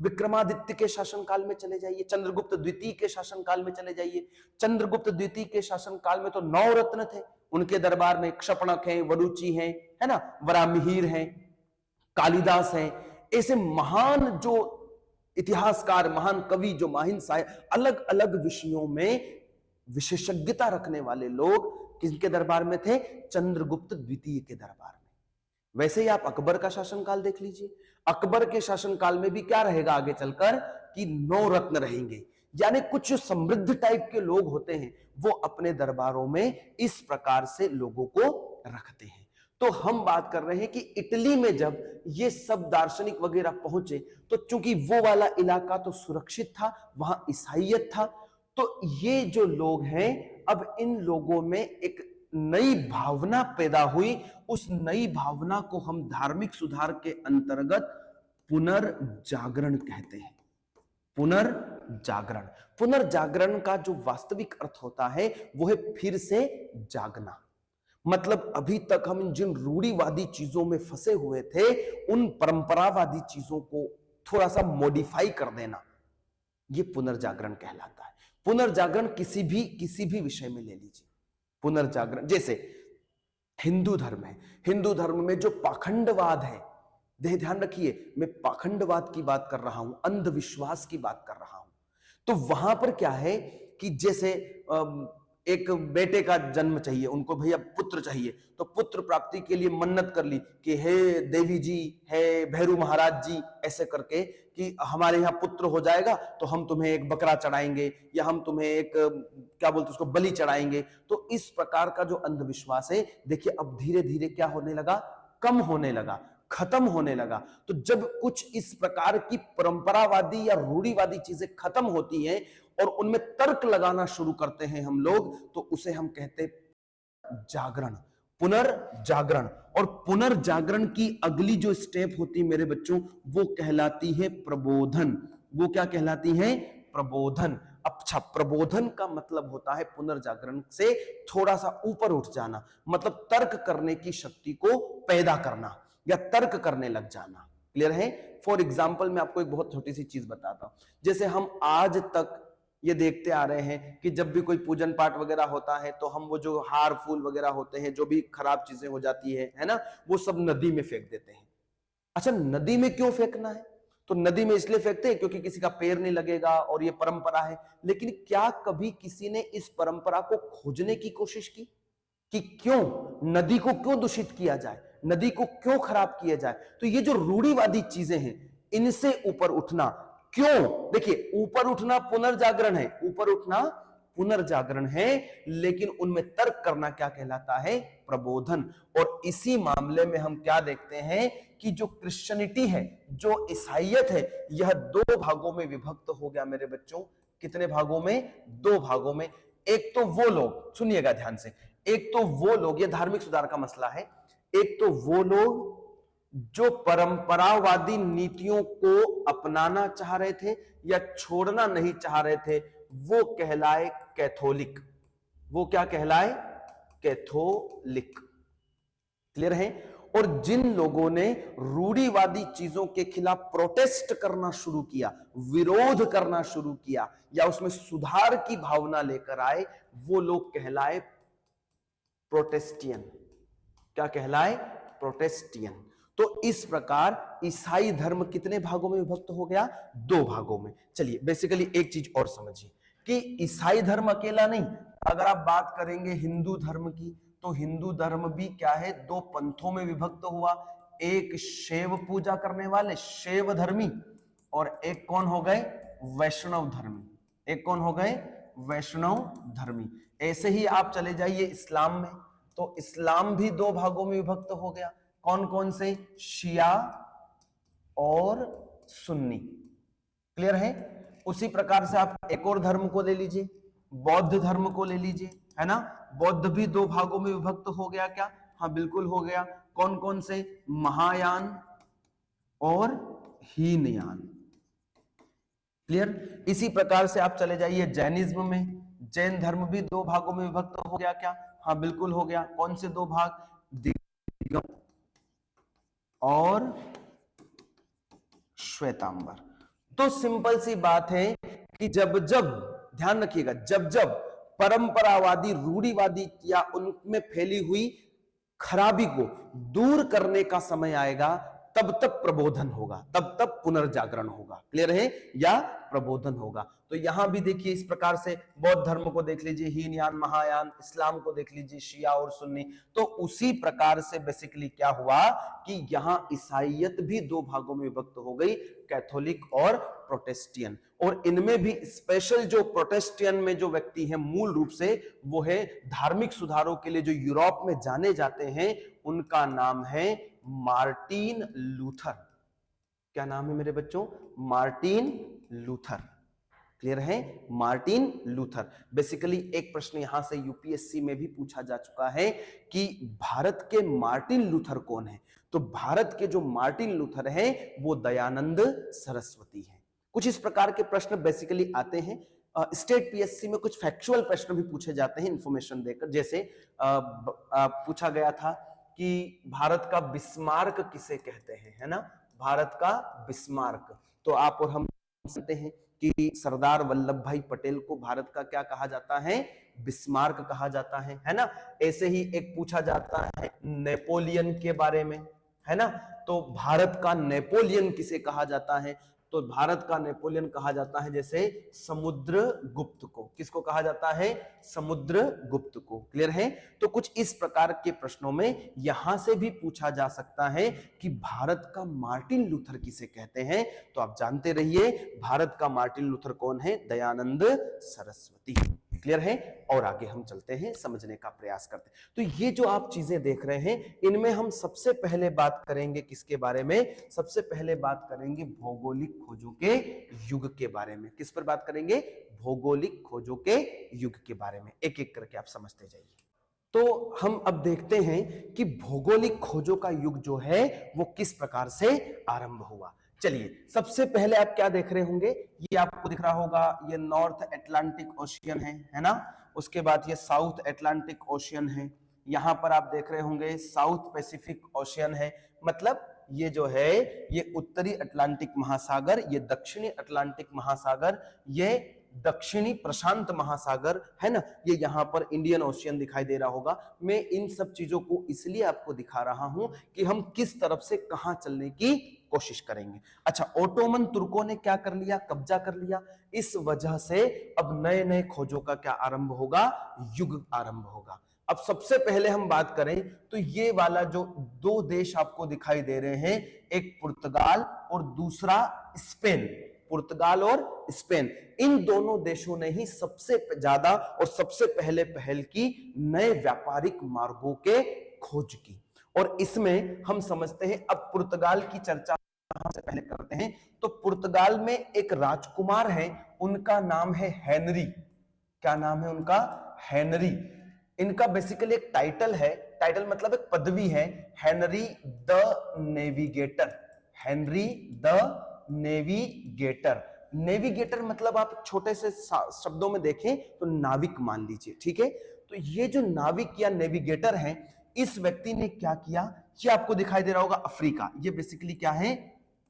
विक्रमादित्य के शासनकाल में चले जाइए, चंद्रगुप्त द्वितीय के शासनकाल में चले जाइए। चंद्रगुप्त द्वितीय के शासनकाल में तो 9 रत्न थे उनके दरबार में, क्षपणक हैं, वरुचि हैं, है ना, वरामिहिर हैं, कालिदास हैं। ऐसे महान जो इतिहासकार, महान कवि, जो महान साहित्य, अलग अलग विषयों में विशेषज्ञता रखने वाले लोग किसके दरबार में थे, चंद्रगुप्त द्वितीय के दरबार में। वैसे ही आप अकबर का शासनकाल देख लीजिए, अकबर के शासनकाल में भी क्या रहेगा आगे चलकर कि 9 रत्न रहेंगे। यानी कुछ समृद्ध टाइप के लोग होते हैं, वो अपने दरबारों में इस प्रकार से लोगों को रखते हैं। तो हम बात कर रहे हैं कि इटली में जब ये सब दार्शनिक वगैरह पहुंचे, तो चूंकि वो वाला इलाका तो सुरक्षित था, वहां ईसाइयत था, तो ये जो लोग हैं, अब इन लोगों में एक नई भावना पैदा हुई। उस नई भावना को हम धार्मिक सुधार के अंतर्गत पुनर्जागरण कहते हैं। पुनर्जागरण, पुनर्जागरण का जो वास्तविक अर्थ होता है वो है फिर से जागना। मतलब अभी तक हम जिन रूढ़िवादी चीजों में फंसे हुए थे, उन परंपरावादी चीजों को थोड़ा सा मॉडिफाई कर देना, ये पुनर्जागरण कहलाता है। पुनर्जागरण किसी भी विषय में ले लीजिए। पुनर्जागरण जैसे हिंदू धर्म है, हिंदू धर्म में जो पाखंडवाद है, ध्यान रखिए मैं पाखंडवाद की बात कर रहा हूं, अंधविश्वास की बात कर रहा हूं। तो वहां पर क्या है कि जैसे एक बेटे का जन्म चाहिए उनको, भैया पुत्र चाहिए, तो पुत्र प्राप्ति के लिए मन्नत कर ली कि हे देवी जी, हे भैरू महाराज जी, ऐसे करके कि हमारे यहाँ पुत्र हो जाएगा तो हम तुम्हें एक बकरा चढ़ाएंगे, या हम तुम्हें एक क्या बोलते उसको बलि चढ़ाएंगे। तो इस प्रकार का जो अंधविश्वास है, देखिए अब धीरे धीरे क्या होने लगा, कम होने लगा, खत्म होने लगा। तो जब कुछ इस प्रकार की परंपरावादी या रूढ़िवादी चीजें खत्म होती हैं और उनमें तर्क लगाना शुरू करते हैं हम लोग, तो उसे हम कहते हैं जागरण, पुनर्जागरण। और पुनर्जागरण की अगली जो स्टेप होती है मेरे बच्चों, वो कहलाती है प्रबोधन। वो क्या कहलाती है, प्रबोधन। अच्छा, प्रबोधन का मतलब होता है पुनर्जागरण से थोड़ा सा ऊपर उठ जाना, मतलब तर्क करने की शक्ति को पैदा करना या तर्क करने लग जाना। क्लियर है। फॉर एग्जाम्पल मैं आपको एक बहुत छोटी सी चीज बताता हूं। जैसे हम आज तक ये देखते आ रहे हैं कि जब भी कोई पूजन पाठ वगैरह होता है तो हम वो जो हार फूल वगैरह होते हैं, जो भी खराब चीजें हो जाती है ना, वो सब नदी में फेंक देते हैं। अच्छा, नदी में क्यों फेंकना है? तो नदी में इसलिए फेंकते हैं क्योंकि किसी का पैर नहीं लगेगा और ये परंपरा है। लेकिन क्या कभी किसी ने इस परंपरा को खोजने की कोशिश की कि क्यों नदी को क्यों दूषित किया जाए, नदी को क्यों खराब किया जाए? तो ये जो रूढ़िवादी चीजें हैं, इनसे ऊपर उठना क्यों? देखिए, ऊपर उठना पुनर्जागरण है, ऊपर उठना पुनर्जागरण है, लेकिन उनमें तर्क करना क्या कहलाता है, प्रबोधन। और इसी मामले में हम क्या देखते हैं कि जो क्रिश्चियनिटी है, जो ईसाइयत है, यह 2 भागों में विभक्त हो गया मेरे बच्चों। कितने भागों में? 2 भागों में। एक तो वो लोग, सुनिएगा ध्यान से, एक तो वो लोग, ये धार्मिक सुधार का मसला है, एक तो वो लोग जो परंपरावादी नीतियों को अपनाना चाह रहे थे या छोड़ना नहीं चाह रहे थे, वो कहलाए कैथोलिक। वो क्या कहलाए? कैथोलिक। क्लियर है। और जिन लोगों ने रूढ़िवादी चीजों के खिलाफ प्रोटेस्ट करना शुरू किया, विरोध करना शुरू किया, या उसमें सुधार की भावना लेकर आए, वो लोग कहलाए प्रोटेस्टियन। क्या कहलाए? प्रोटेस्टियन। तो इस प्रकार ईसाई धर्म कितने भागों में विभक्त हो गया? 2 भागों में। चलिए बेसिकली एक चीज और समझिए कि ईसाई धर्म अकेला नहीं, अगर आप बात करेंगे हिंदू धर्म की, तो हिंदू धर्म भी क्या है, 2 पंथों में विभक्त हुआ। एक शैव पूजा करने वाले शैव धर्मी, और एक कौन हो गए? वैष्णव धर्मी। एक कौन हो गए? वैष्णव धर्मी। ऐसे ही आप चले जाइए इस्लाम में, तो इस्लाम भी 2 भागों में विभक्त हो गया। कौन कौन से? शिया और सुन्नी। क्लियर है। उसी प्रकार से आप एक और धर्म को ले लीजिए, बौद्ध धर्म को ले लीजिए, है ना। बौद्ध भी 2 भागों में विभक्त हो गया क्या? हाँ बिल्कुल हो गया। कौन कौन से? महायान और हीनयान। क्लियर। इसी प्रकार से आप चले जाइए जैनिज्म में। जैन धर्म भी दो भागों में विभक्त हो गया क्या? हाँ बिल्कुल हो गया। कौन से दो भाग? दिगंबर और श्वेतांबर। तो सिंपल सी बात है कि जब जब, ध्यान रखिएगा, जब जब परंपरावादी, रूढ़िवादी या उनमें फैली हुई खराबी को दूर करने का समय आएगा, तब तब प्रबोधन होगा, तब तब पुनर्जागरण होगा। क्लियर है? या प्रबोधन होगा। तो यहां भी देखिए इस प्रकार से बौद्ध धर्म को देख लीजिए, हीनयान, महायान, इस्लाम को देख लीजिए, शिया और सुन्नी। तो उसी प्रकार से बेसिकली क्या हुआ कि यहां ईसाईयत भी दो भागों में विभक्त हो गई, कैथोलिक और प्रोटेस्टियन। और इनमें भी स्पेशल जो प्रोटेस्टियन में जो व्यक्ति हैं मूल रूप से, वो है धार्मिक सुधारों के लिए जो यूरोप में जाने जाते हैं, उनका नाम है मार्टिन लूथर। क्या नाम है मेरे बच्चों? Martin Luther. क्लियर है? Martin Luther. बेसिकली एक प्रश्न यहां से यूपीएससी में भी पूछा जा चुका है कि भारत के मार्टिन लूथर कौन है? तो भारत के जो मार्टिन लूथर हैं वो दयानंद सरस्वती हैं। कुछ इस प्रकार के प्रश्न बेसिकली आते हैं। स्टेट पीएससी में कुछ फैक्चुअल प्रश्न भी पूछे जाते हैं इंफॉर्मेशन देकर। जैसे पूछा गया था कि भारत का बिस्मार्क किसे कहते हैं, है ना? भारत का बिस्मार्क। तो आप और हम जानते हैं कि सरदार वल्लभ भाई पटेल को भारत का क्या कहा जाता है? बिस्मार्क कहा जाता है ना? ऐसे ही एक पूछा जाता है नेपोलियन के बारे में, है ना? तो भारत का नेपोलियन किसे कहा जाता है? तो भारत का नेपोलियन कहा जाता है जैसे समुद्रगुप्त को। किसको कहा जाता है? समुद्रगुप्त को। क्लियर है? तो कुछ इस प्रकार के प्रश्नों में यहां से भी पूछा जा सकता है कि भारत का मार्टिन लूथर किसे कहते हैं। तो आप जानते रहिए भारत का मार्टिन लूथर कौन है? दयानंद सरस्वती। क्लियर है? और आगे हम चलते हैं, समझने का प्रयास करते हैं। तो ये जो आप चीजें देख रहे हैं, इनमें हम सबसे पहले बात करेंगे किसके बारे में? सबसे पहले बात करेंगे भौगोलिक खोजों के युग के बारे में। किस पर बात करेंगे? भौगोलिक खोजों के युग के बारे में। एक एक करके आप समझते जाइए। तो हम अब देखते हैं कि भौगोलिक खोजों का युग जो है वो किस प्रकार से आरंभ हुआ। चलिए, सबसे पहले आप क्या देख रहे होंगे? ये आपको दिख रहा होगा, ये नॉर्थ अटलांटिक ओशियन है ना? उसके बाद ये साउथ अटलांटिक ओशियन है। यहां पर आप देख रहे होंगे साउथ पैसिफिक ओशियन है। मतलब ये जो है ये उत्तरी अटलांटिक महासागर, ये दक्षिणी अटलांटिक महासागर, ये दक्षिणी प्रशांत महासागर, है ना? ये यहाँ पर इंडियन ओशियन दिखाई दे रहा होगा। मैं इन सब चीजों को इसलिए आपको दिखा रहा हूं कि हम किस तरफ से कहां चलने की कोशिश करेंगे। अच्छा, ओटोमन तुर्कों ने क्या कर लिया? कब्जा कर लिया। इस वजह से अब नए नए खोजों का क्या आरंभ होगा? युग आरंभ होगा। अब सबसे पहले हम बात करें तो ये वाला जो दो देश आपको दिखाई दे रहे हैं, एक पुर्तगाल और दूसरा स्पेन। पुर्तगाल और स्पेन, इन दोनों देशों ने ही सबसे ज्यादा और सबसे पहले पहल की नए व्यापारिक मार्गों के खोज की। और इसमें हम समझते हैं, अब पुर्तगाल की चर्चा से पहले करते हैं। तो पुर्तगाल में एक राजकुमार है, उनका नाम है हेनरी। क्या नाम है उनका? हेनरी। इनका बेसिकली एक टाइटल है, टाइटल मतलब एक पदवी है, Henry the navigator. Henry the navigator. Navigator मतलब आप छोटे से शब्दों में देखें तो नाविक मान लीजिए, ठीक है? तो ये जो नाविक या नेविगेटर हैं, इस व्यक्ति ने क्या किया? ये आपको दिखाई दे रहा होगा अफ्रीका। ये बेसिकली क्या है?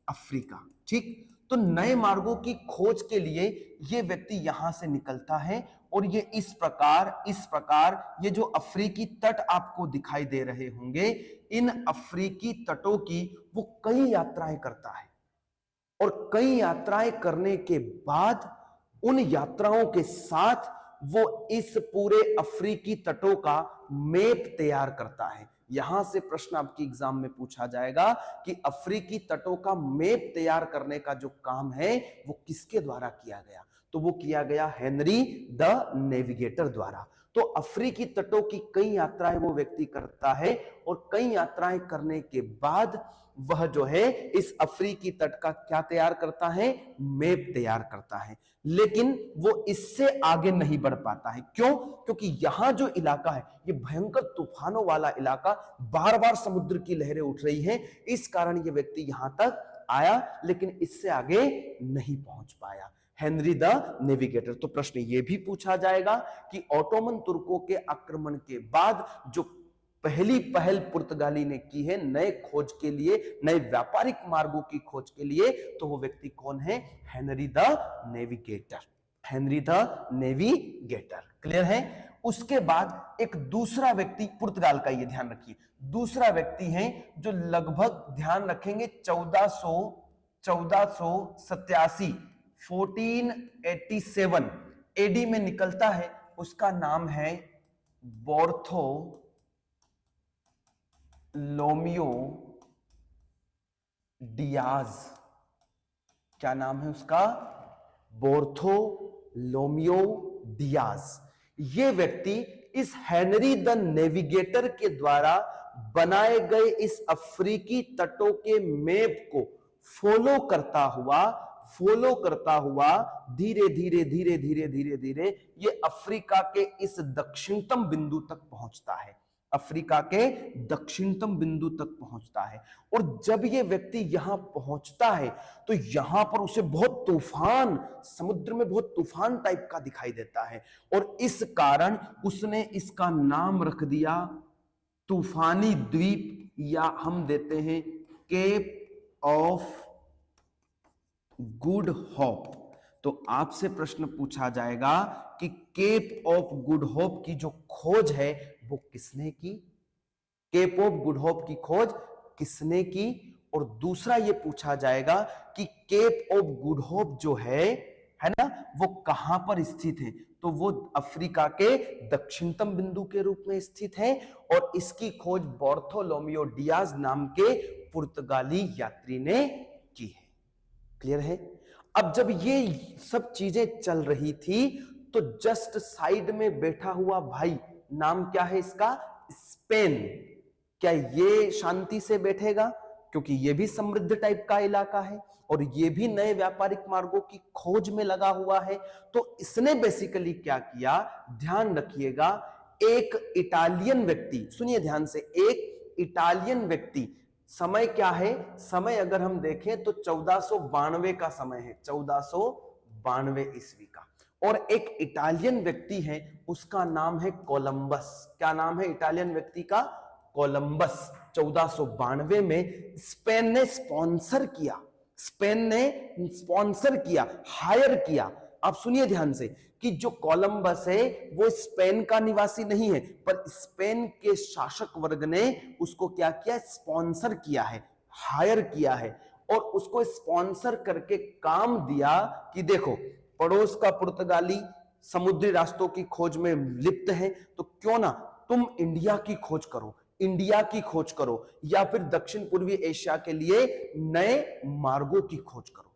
अफ्रीका। ठीक, तो नए मार्गों की खोज के लिए ये व्यक्ति यहां से निकलता है और ये इस प्रकार ये जो अफ्रीकी तट आपको दिखाई दे रहे होंगे, इन अफ्रीकी तटों की वो कई यात्राएं करता है। और कई यात्राएं करने के बाद उन यात्राओं के साथ वो इस पूरे अफ्रीकी तटों का मैप तैयार करता है। यहां से प्रश्न आपकी एग्जाम में पूछा जाएगा कि अफ्रीकी तटों का मैप तैयार करने का जो काम है वो किसके द्वारा किया गया? तो वो किया गया हेनरी द नेविगेटर द्वारा। तो अफ्रीकी तटों की कई यात्राएं वो व्यक्ति करता है और कई यात्राएं करने के बाद वह जो है इस अफ्रीकी तट का क्या तैयार करता है? मैप तैयार करता है। लेकिन वो इससे आगे नहीं बढ़ पाता है। क्यों? क्योंकि यहां जो इलाका है ये भयंकर तूफानों वाला इलाका, बार बार समुद्र की लहरें उठ रही हैं। इस कारण ये व्यक्ति यहां तक आया लेकिन इससे आगे नहीं पहुंच पाया। Henry the navigator. तो प्रश्न यह भी पूछा जाएगा कि ओटोमन तुर्कों के आक्रमण के बाद जो पहली पहल पुर्तगाली ने की है नए खोज के लिए, नए व्यापारिक मार्गों की खोज के लिए, तो वो व्यक्ति कौन है? Henry the navigator. Henry the navigator. Clear है? उसके बाद एक दूसरा व्यक्ति पुर्तगाल का, ये ध्यान रखिए, दूसरा व्यक्ति है जो लगभग ध्यान रखेंगे 1487 1487 एडी में निकलता है। उसका नाम है बार्थोलोमियो डियाज। क्या नाम है उसका? Bartolomeu Diaz. ये व्यक्ति इस हेनरी द नेविगेटर के द्वारा बनाए गए इस अफ्रीकी तटों के मैप को फॉलो करता हुआ धीरे धीरे ये अफ्रीका के इस दक्षिणतम बिंदु तक पहुंचता है। अफ्रीका के दक्षिणतम बिंदु तक पहुंचता है। और जब ये व्यक्ति यहां पहुंचता है तो यहां पर उसे बहुत तूफान, समुद्र में बहुत तूफान टाइप का दिखाई देता है, और इस कारण उसने इसका नाम रख दिया तूफानी द्वीप, या हम देते हैं केप ऑफ गुड होप। तो आपसे प्रश्न पूछा जाएगा कि केप ऑफ गुड होप की जो खोज है वो किसने की? केप ऑफ गुड होप की खोज किसने की? और दूसरा ये पूछा जाएगा कि केप ऑफ गुड होप जो है ना, वो कहां पर स्थित है? तो वो अफ्रीका के दक्षिणतम बिंदु के रूप में स्थित है, और इसकी खोज बार्थोलोमियो डियाज नाम के पुर्तगाली यात्री ने की है। क्लियर है? अब जब ये सब चीजें चल रही थी तो जस्ट साइड में बैठा हुआ भाई, नाम क्या है इसका? स्पेन। क्या ये शांति से बैठेगा? क्योंकि ये भी समृद्ध टाइप का इलाका है और ये भी नए व्यापारिक मार्गों की खोज में लगा हुआ है। तो इसने बेसिकली क्या किया, ध्यान रखिएगा, एक इटालियन व्यक्ति, सुनिए ध्यान से, एक इटालियन व्यक्ति, समय क्या है? समय अगर हम देखें तो 1492 का समय है, 1492 ईस्वी का। और एक इटालियन व्यक्ति है, उसका नाम है कोलंबस। क्या नाम है इटालियन व्यक्ति का? कोलंबस। 1492 में स्पेन ने स्पॉन्सर किया, हायर किया। आप सुनिए ध्यान से कि जो कोलंबस है वो स्पेन का निवासी नहीं है, पर स्पेन के शासक वर्ग ने उसको क्या किया? स्पॉन्सर किया है, हायर किया है, और उसको स्पॉन्सर करके काम दिया कि देखो, पड़ोस का पुर्तगाली समुद्री रास्तों की खोज में लिप्त है, तो क्यों ना तुम इंडिया की खोज करो, या फिर दक्षिण पूर्वी एशिया के लिए नए मार्गों की खोज करो।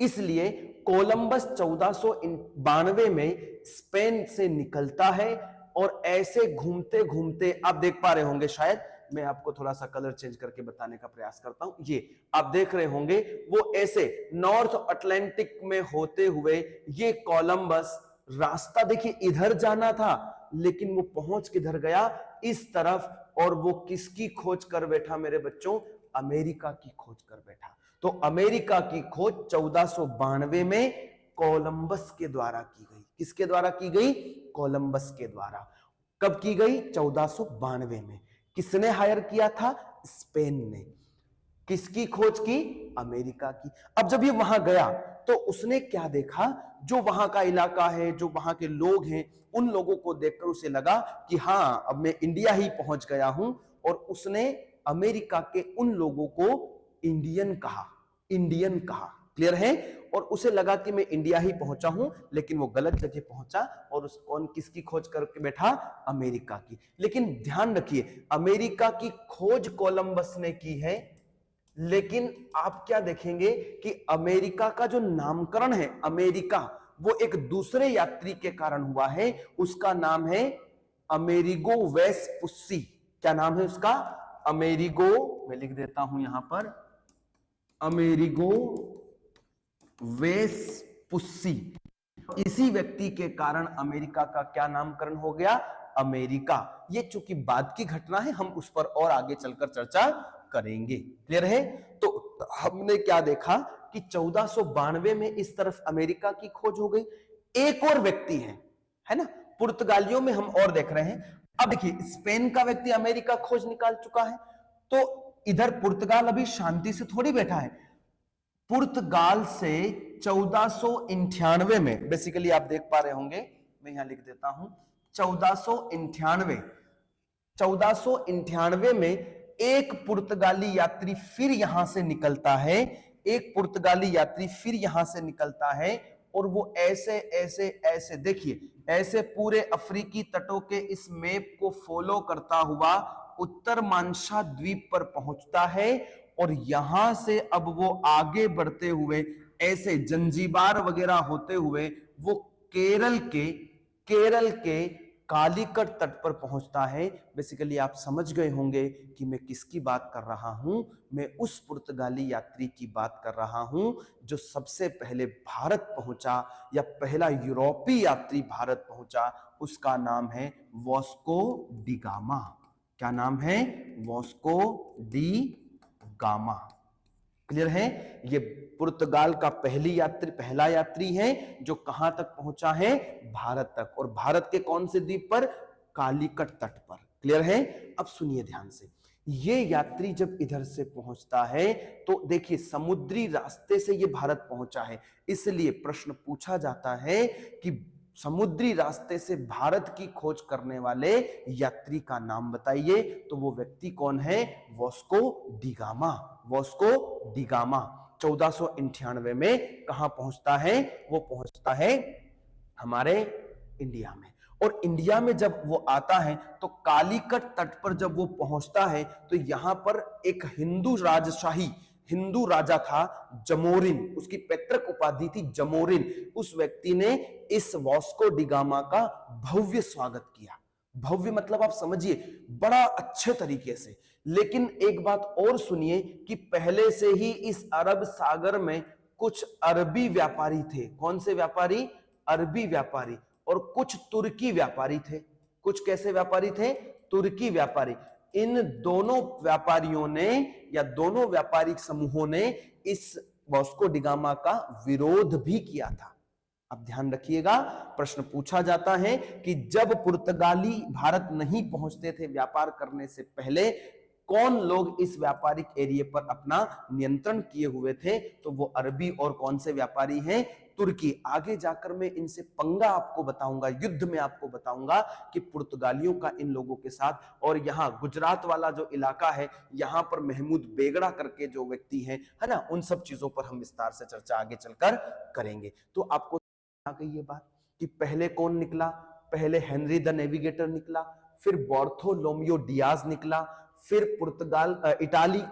इसलिए कोलंबस 1492 में स्पेन से निकलता है, और ऐसे घूमते घूमते, आप देख पा रहे होंगे शायद, मैं आपको थोड़ा सा कलर चेंज करके बताने का प्रयास करता हूं, ये आप देख रहे होंगे, वो ऐसे नॉर्थ अटलांटिक में होते हुए ये कोलंबस, रास्ता देखिए इधर जाना था, लेकिन वो पहुंच किधर गया? इस तरफ। और वो किसकी खोज कर बैठा मेरे बच्चों? अमेरिका की खोज कर बैठा। तो अमेरिका की खोज 1492 में कोलंबस के द्वारा की गई। किसके द्वारा की गई? कोलंबस के द्वारा। कब की गई? 1492 में। किसने हायर किया था? स्पेन ने। किसकी खोज की? अमेरिका की। अब जब ये वहां गया तो उसने क्या देखा? जो वहां का इलाका है, जो वहां के लोग हैं, उन लोगों को देखकर उसे लगा कि हां, अब मैं इंडिया ही पहुंच गया हूं, और उसने अमेरिका के उन लोगों को इंडियन कहा। क्लियर है? और उसे लगा कि मैं इंडिया ही पहुंचा हूं, लेकिन वो गलत जगह पहुंचा, और कौन किसकी खोज करके बैठा? अमेरिका की। लेकिन ध्यान रखिए, अमेरिका की खोज कोलंबस ने की है, लेकिन आप क्या देखेंगे कि अमेरिका का जो नामकरण है अमेरिका, वो एक दूसरे यात्री के कारण हुआ है। उसका नाम है अमेरिगो वेस्पुस्सी। क्या नाम है उसका? अमेरिगो, मैं लिख देता हूं यहां पर, अमेरिगो वेस्पुस्सी। इसी व्यक्ति के कारण अमेरिका का क्या नामकरण हो गया? अमेरिका। ये चूंकि बाद की घटना है, हम उस पर और आगे चलकर चर्चा करेंगे। क्लियर है? तो हमने क्या देखा कि 1492 में इस तरफ अमेरिका की खोज हो गई। एक और व्यक्ति है ना, पुर्तगालियों में हम और देख रहे हैं। अब देखिए, स्पेन का व्यक्ति अमेरिका खोज निकाल चुका है, तो इधर पुर्तगाल अभी शांति से थोड़ी बैठा है। पुर्तगाल से 1498 में, बेसिकली आप देख पा रहे होंगे, मैं यहां लिख देता हूं, 1498 में एक पुर्तगाली यात्री फिर यहां से निकलता है, एक पुर्तगाली यात्री फिर यहां से निकलता है, और वो ऐसे ऐसे ऐसे देखिए, ऐसे पूरे अफ्रीकी तटों के इस मैप को फॉलो करता हुआ उत्तर मानसा द्वीप पर पहुंचता है, और यहां से अब वो आगे बढ़ते हुए ऐसे जंजीबार वगैरह होते हुए वो केरल के कालीकट तट पर पहुंचता है। बेसिकली आप समझ गए होंगे कि मैं किसकी बात कर रहा हूं। मैं उस पुर्तगाली यात्री की बात कर रहा हूं जो सबसे पहले भारत पहुंचा, या पहला यूरोपीय यात्री भारत पहुंचा। उसका नाम है वास्को डी गामा। क्या नाम है? Vasco D gamma. क्लियर है? ये पुर्तगाल का पहला यात्री है जो कहां तक पहुंचा है? भारत तक। और भारत के कौन से द्वीप पर? कालीकट तट पर। क्लियर है? अब सुनिए ध्यान से, ये यात्री जब इधर से पहुंचता है तो देखिए समुद्री रास्ते से ये भारत पहुंचा है, इसलिए प्रश्न पूछा जाता है कि समुद्री रास्ते से भारत की खोज करने वाले यात्री का नाम बताइए। तो वो व्यक्ति कौन है? Vasco D gamma. Vasco D gamma 1498 में कहां पहुंचता है? वो पहुंचता है हमारे इंडिया में। और इंडिया में जब वो आता है तो कालीकट तट पर जब वो पहुंचता है तो यहां पर एक हिंदू राजा था जमोरिन, उसकी पैतृक उपाधि थी जमोरिन। उस व्यक्ति ने इस वास्को डी गामा का भव्य स्वागत किया। भव्य मतलब आप समझिए बड़ा अच्छे तरीके से। लेकिन एक बात और सुनिए कि पहले से ही इस अरब सागर में कुछ अरबी व्यापारी थे। कौन से व्यापारी? अरबी व्यापारी। और कुछ तुर्की व्यापारी थे। कुछ कैसे व्यापारी थे? तुर्की व्यापारी। इन दोनों व्यापारियों ने या दोनों व्यापारिक समूहों ने इस वास्को डी गामा का विरोध भी किया था। अब ध्यान रखिएगा, प्रश्न पूछा जाता है कि जब पुर्तगाली भारत नहीं पहुंचते थे व्यापार करने से पहले, कौन लोग इस व्यापारिक एरिया पर अपना नियंत्रण किए हुए थे? तो वो अरबी और कौन से व्यापारी हैं? तुर्की। आगे जाकर मैं इनसे पंगा आपको बताऊंगा, युद्ध में आपको बताऊंगा कि पुर्तगालियों का इन लोगों के साथ। और यहाँ गुजरात वाला जो इलाका है, यहाँ पर महमूद बेगड़ा करके जो व्यक्ति हैं, है ना, उन सब चीजों पर हम विस्तार से चर्चा आगे चलकर करेंगे। तो आपको आ गई ये बात कि पहले कौन निकला? पहले हेनरी द नेविगेटर निकला, फिर बार्थोलोमियो डियाज निकला, फिर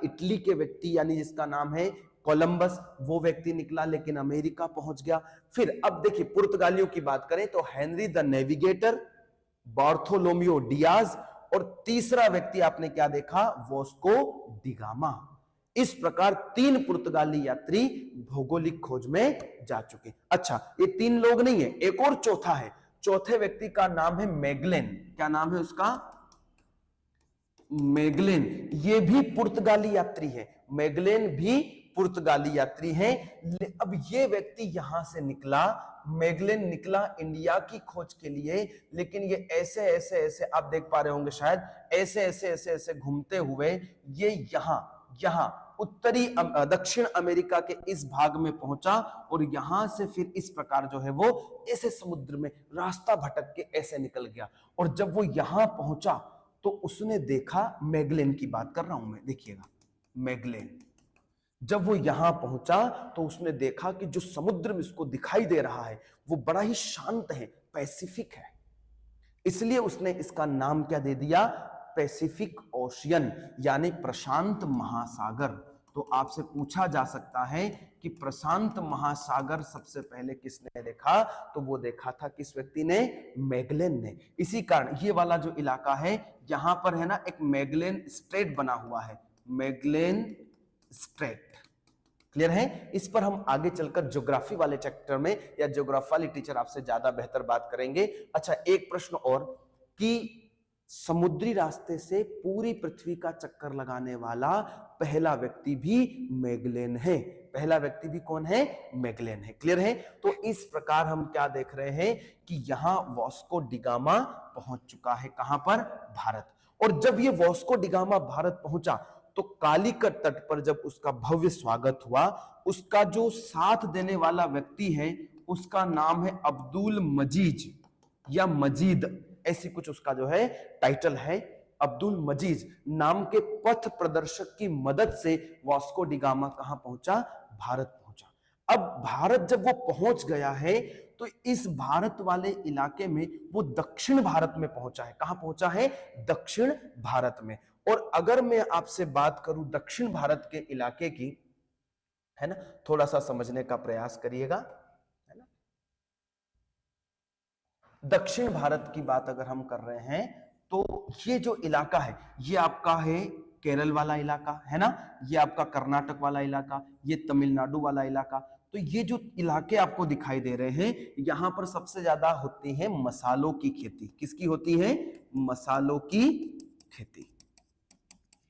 इटली के व्यक्ति यानी जिसका नाम है कोलंबस, वो व्यक्ति निकला लेकिन अमेरिका पहुंच गया। फिर अब देखिए पुर्तगालियों की बात करें तो Henry the navigator, Bartolomeu Diaz, और तीसरा व्यक्ति आपने क्या देखा? Vasco D gamma. इस प्रकार 3 पुर्तगाली यात्री भौगोलिक खोज में जा चुके। अच्छा, ये 3 लोग नहीं है, एक और चौथा है। चौथे व्यक्ति का नाम है मैगलेन। क्या नाम है उसका? मैगलेन। ये भी पुर्तगाली यात्री है। मैगलेन भी पुर्तगाली यात्री है। अब ये व्यक्ति यहां से निकला, मैगलेन निकला इंडिया की खोज के लिए, लेकिन ये ऐसे ऐसे ऐसे आप देख पा रहे होंगे शायद, ऐसे ऐसे ऐसे ऐसे घूमते हुए ये यहां उत्तरी दक्षिण अमेरिका के इस भाग में पहुंचा, और यहां से फिर इस प्रकार जो है वो ऐसे समुद्र में रास्ता भटक के ऐसे निकल गया। और जब वो यहां पहुंचा तो उसने देखा, मैगलेन की बात कर रहा हूं मैं, देखिएगा मैगलेन जब वो यहां पहुंचा तो उसने देखा कि जो समुद्र में उसको दिखाई दे रहा है वो बड़ा ही शांत है, पैसिफिक है। इसलिए उसने इसका नाम क्या दे दिया? पैसिफिक ओशियन, यानी प्रशांत महासागर। तो आपसे पूछा जा सकता है कि प्रशांत महासागर सबसे पहले किसने देखा? तो वो देखा था किस व्यक्ति ने? मैगलेन ने। इसी कारण ये वाला जो इलाका है यहां पर है ना, एक मैगलेन स्ट्रेट बना हुआ है, मैगलेन स्ट्रेट। क्लियर है? इस पर हम आगे चलकर ज्योग्राफी वाले चैप्टर में या ज्योग्राफी वाली टीचर आपसे ज्यादा बेहतर बात करेंगे। अच्छा, एक प्रश्न और कि समुद्री रास्ते से पूरी पृथ्वी का चक्कर लगाने वाला पहला व्यक्ति भी मैगेलन है। पहला व्यक्ति भी कौन है? मैगेलन है। क्लियर है? तो इस प्रकार हम क्या देख रहे हैं कि यहां वास्को डी गामा पहुंच चुका है। कहां पर? भारत। और जब ये वास्को डी गामा भारत पहुंचा तो कालीकट तट पर जब उसका भव्य स्वागत हुआ, उसका जो साथ देने वाला व्यक्ति है उसका नाम है अब्दुल मजीज या मजीद, ऐसी कुछ उसका जो है टाइटल है। अब्दुल मजीज नाम के पथ प्रदर्शक की मदद से वास्को डी गामा कहां पहुंचा? भारत पहुंचा। अब भारत जब वो पहुंच गया है तो इस भारत वाले इलाके में वो दक्षिण भारत में पहुंचा है। कहां पहुंचा है? दक्षिण भारत में। और अगर मैं आपसे बात करूं दक्षिण भारत के इलाके की, है ना, थोड़ा सा समझने का प्रयास करिएगा, है ना। दक्षिण भारत की बात अगर हम कर रहे हैं तो ये जो इलाका है ये आपका है केरल वाला इलाका, है ना, ये आपका कर्नाटक वाला इलाका, ये तमिलनाडु वाला इलाका। तो ये जो इलाके आपको दिखाई दे रहे हैं यहां पर सबसे ज्यादा होती है मसालों की खेती। किसकी होती है? मसालों की खेती।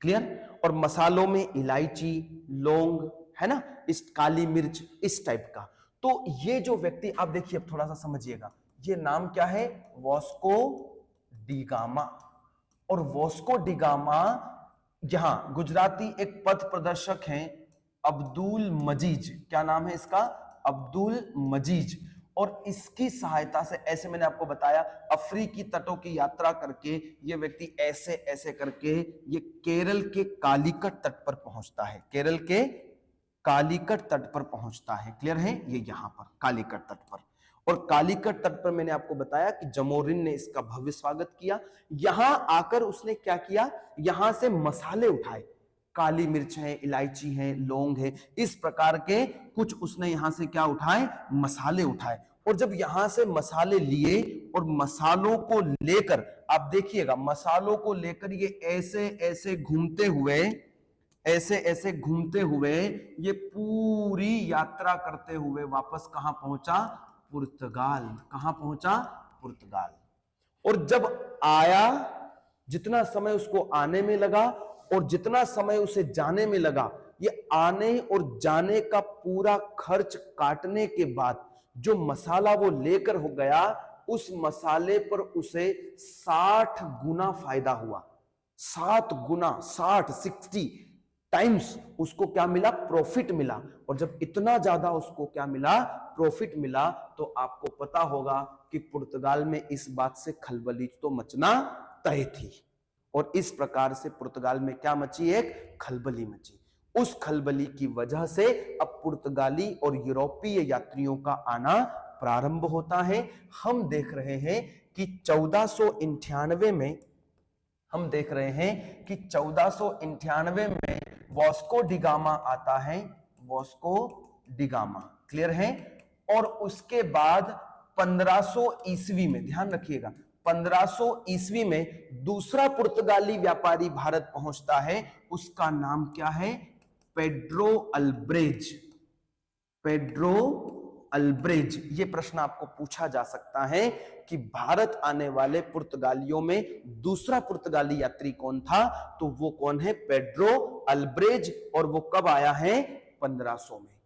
क्लियर? और मसालों में इलायची, लौंग, है ना, इस काली मिर्च, इस टाइप का। तो ये जो व्यक्ति, आप देखिए, अब थोड़ा सा समझिएगा, ये नाम क्या है? Vasco D gamma. और वास्को डी गामा यहां गुजराती एक पथ प्रदर्शक हैं अब्दुल मजीज। क्या नाम है इसका? अब्दुल मजीज। और इसकी सहायता से, ऐसे मैंने आपको बताया, अफ्रीकी तटों की यात्रा करके ये व्यक्ति ऐसे ऐसे करके ये केरल के कालीकट तट पर पहुंचता है। केरल के कालीकट तट पर पहुंचता है। क्लियर है? ये यहां पर कालीकट तट पर। और कालीकट तट पर मैंने आपको बताया कि जमोरिन ने इसका भव्य स्वागत किया। यहां आकर उसने क्या किया? यहां से मसाले उठाए, काली मिर्च है, इलायची है, लौंग है, इस प्रकार के कुछ उसने यहां से क्या उठाए? मसाले उठाए। और जब यहां से मसाले लिए और मसालों को लेकर, आप देखिएगा, मसालों को लेकर ये ऐसे ऐसे घूमते हुए, ऐसे ऐसे घूमते हुए ये पूरी यात्रा करते हुए वापस कहां पहुंचा? पुर्तगाल। कहां पहुंचा? पुर्तगाल। और जब आया, जितना समय उसको आने में लगा और जितना समय उसे जाने में लगा, ये आने और जाने का पूरा खर्च काटने के बाद जो मसाला वो लेकर हो गया, उस मसाले पर उसे 60 गुना फायदा हुआ। 7 गुना, 60 टाइम्स उसको क्या मिला? प्रॉफिट मिला। और जब इतना ज्यादा उसको क्या मिला? प्रॉफिट मिला। तो आपको पता होगा कि पुर्तगाल में इस बात से खलबली तो मचना तय थी। और इस प्रकार से पुर्तगाल में क्या मची? एक खलबली मची। उस खलबली की वजह से अब पुर्तगाली और यूरोपीय यात्रियों का आना प्रारंभ होता है। हम देख रहे हैं कि 1498 में, हम देख रहे हैं कि 1498 में वास्को डी गामा आता है। Vasco D gamma. क्लियर है? और उसके बाद 1500 ईस्वी में, ध्यान रखिएगा, 1500 ईस्वी में दूसरा पुर्तगाली व्यापारी भारत पहुंचता है। उसका नाम क्या है? पेड्रो अल्ब्रेज। पेड्रो अल्ब्रेज। ये प्रश्न आपको पूछा जा सकता है कि भारत आने वाले पुर्तगालियों में दूसरा पुर्तगाली यात्री कौन था? तो वो कौन है? पेड्रो अल्ब्रेज। और वो कब आया है? 1500 में।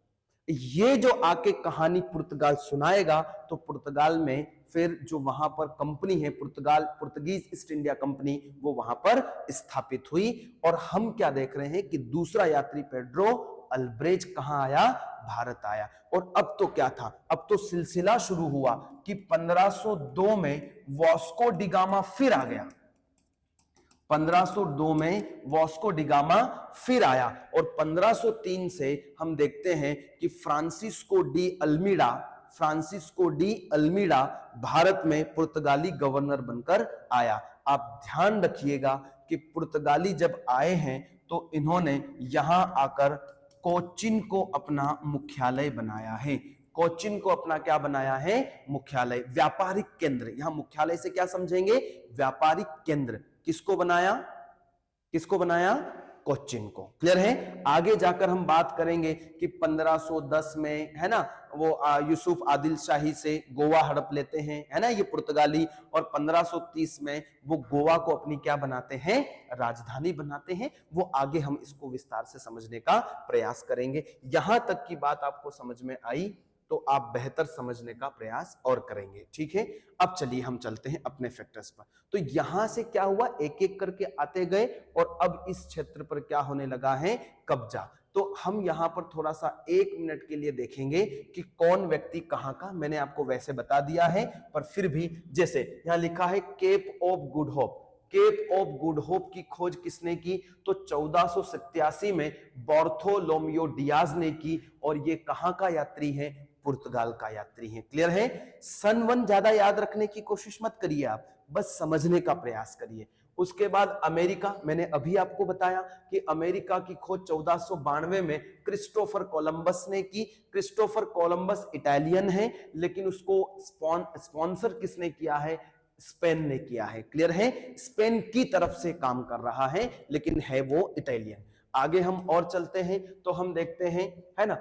ये जो आके कहानी पुर्तगाल सुनाएगा, तो पुर्तगाल में फिर जो वहां पर कंपनी है पुर्तगीज ईस्ट इंडिया कंपनी, वो वहां पर स्थापित हुई। और हम क्या देख रहे हैं कि दूसरा यात्री पेड्रो अल्ब्रेज कहां आया? भारत आया। और अब तो क्या था? अब तो सिलसिला शुरू हुआ कि 1502 में वास्को डी गामा फिर आ गया। 1502 में वास्को डी गामा फिर आया। और 1503 से हम देखते हैं कि फ्रांसिस्को डी अल्मीडा भारत में पुर्तगाली गवर्नर बनकर आया। आप ध्यान रखिएगा कि पुर्तगाली जब आए हैं तो इन्होंने यहां आकर कोचिन को अपना मुख्यालय बनाया है। कोचिन को अपना क्या बनाया है? मुख्यालय, व्यापारिक केंद्र। यहां मुख्यालय से क्या समझेंगे? व्यापारिक केंद्र। किसको बनाया? किसको बनाया? कोचिन को। क्लियर है। आगे जाकर हम बात करेंगे कि 1510 में है ना वो यूसुफ आदिल शाही से गोवा हड़प लेते हैं, है ना ये पुर्तगाली, और 1530 में वो गोवा को अपनी क्या बनाते हैं, राजधानी बनाते हैं। वो आगे हम इसको विस्तार से समझने का प्रयास करेंगे। यहां तक की बात आपको समझ में आई तो आप बेहतर समझने का प्रयास और करेंगे। ठीक है, अब चलिए हम चलते हैं अपने फैक्टर्स पर। तो यहां से क्या हुआ, एक एक करके आते गए और अब इस क्षेत्र पर क्या होने लगा है, कब्जा। तो हम यहां पर थोड़ा सा 1 मिनट के लिए देखेंगे कि कौन व्यक्ति कहां का, मैंने आपको वैसे बता दिया है पर फिर भी, जैसे यहां लिखा है Cape of Good Hope. Cape of Good Hope की खोज किसने की, तो 1487 में बार्थोलोमियो डियाज ने की, और ये कहां का यात्री है, पुर्तगाल का यात्री है। क्लियर है। सन 1 ज्यादा याद रखने की कोशिश मत करिए, आप बस समझने का प्रयास करिए। उसके बाद अमेरिका, मैंने अभी आपको बताया कि अमेरिका की खोज 1492 में क्रिस्टोफर कोलंबस ने की। क्रिस्टोफर कोलंबस इटालियन है, लेकिन उसको स्पॉन्सर किसने किया है, स्पेन ने किया है। क्लियर है, स्पेन की तरफ से काम कर रहा है, लेकिन है वो इटालियन। आगे हम और चलते हैं तो हम देखते हैं, है ना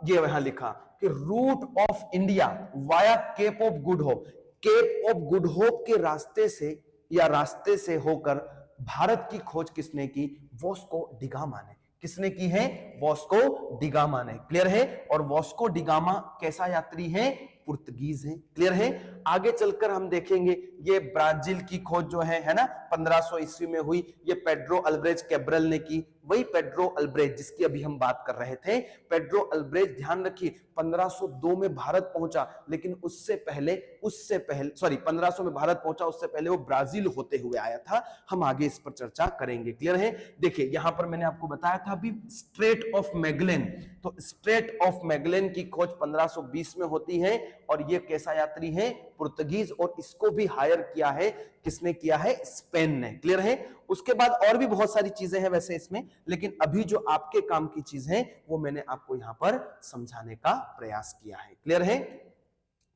ये वहां लिखा कि route of India via Cape of Good Hope. Cape of Good Hope के रास्ते से या रास्ते से होकर भारत की खोज किसने की, वास्को डिगामा ने। किसने की है, वास्को डिगामा ने। क्लियर है। और वास्को डिगामा कैसा यात्री है, पुर्तगीज है। क्लियर है। आगे चलकर हम देखेंगे ये ब्राजील की खोज जो है ना 1500 ईस्वी में हुई, ये पेड्रो अल्ब्रेज कैब्रल ने की। वही पेड्रो अल्ब्रेज जिसकी अभी हम बात कर रहे थे। पेड्रो अल्ब्रेज ध्यान रखिए 1502 में भारत पहुंचा, लेकिन उससे पहले सॉरी 1500 में भारत पहुंचा, उससे पहले वो ब्राजील होते हुए आया था। हम आगे इस पर चर्चा करेंगे। क्लियर है। देखिए यहां पर मैंने आपको बताया था अभी स्ट्रेट ऑफ मैगलेन, तो स्ट्रेट ऑफ मैगलेन की खोज 1520 में होती है, और ये कैसा यात्री है, पुर्तगीज, और इसको भी हायर किया है, किसने किया है, स्पेन ने। क्लियर है। उसके बाद और भी बहुत सारी चीजें हैं वैसे इसमें, लेकिन अभी जो आपके काम की चीज है वो मैंने आपको यहां पर समझाने का प्रयास किया है। क्लियर है।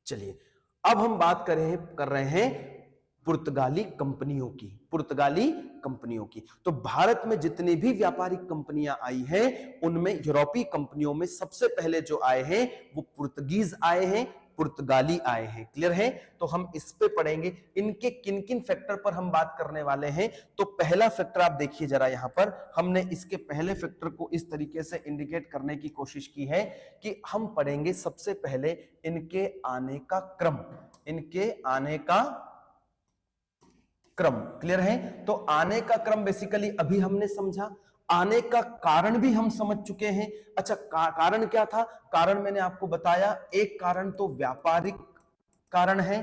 चलिए अब हम बात कर रहे हैं पुर्तगाली कंपनियों की। पुर्तगाली कंपनियों की, तो भारत में जितनी भी व्यापारिक कंपनियां आई हैं उनमें यूरोपीय कंपनियों में सबसे पहले जो आए हैं वो पुर्तगीज आए हैं, पुर्तगाली आए हैं। क्लियर है। तो हम इस पे पढ़ेंगे इनके किन किन फैक्टर पर हम बात करने वाले हैं। तो पहला फैक्टर आप देखिए जरा, यहां पर हमने इसके पहले फैक्टर को इस तरीके से इंडिकेट करने की कोशिश की है कि हम पढ़ेंगे सबसे पहले इनके आने का क्रम, इनके आने का क्रम। क्लियर है। तो आने का क्रम बेसिकली अभी हमने समझा, आने का कारण भी हम समझ चुके हैं। अच्छा कारण क्या था, कारण मैंने आपको बताया, एक कारण तो व्यापारिक कारण है,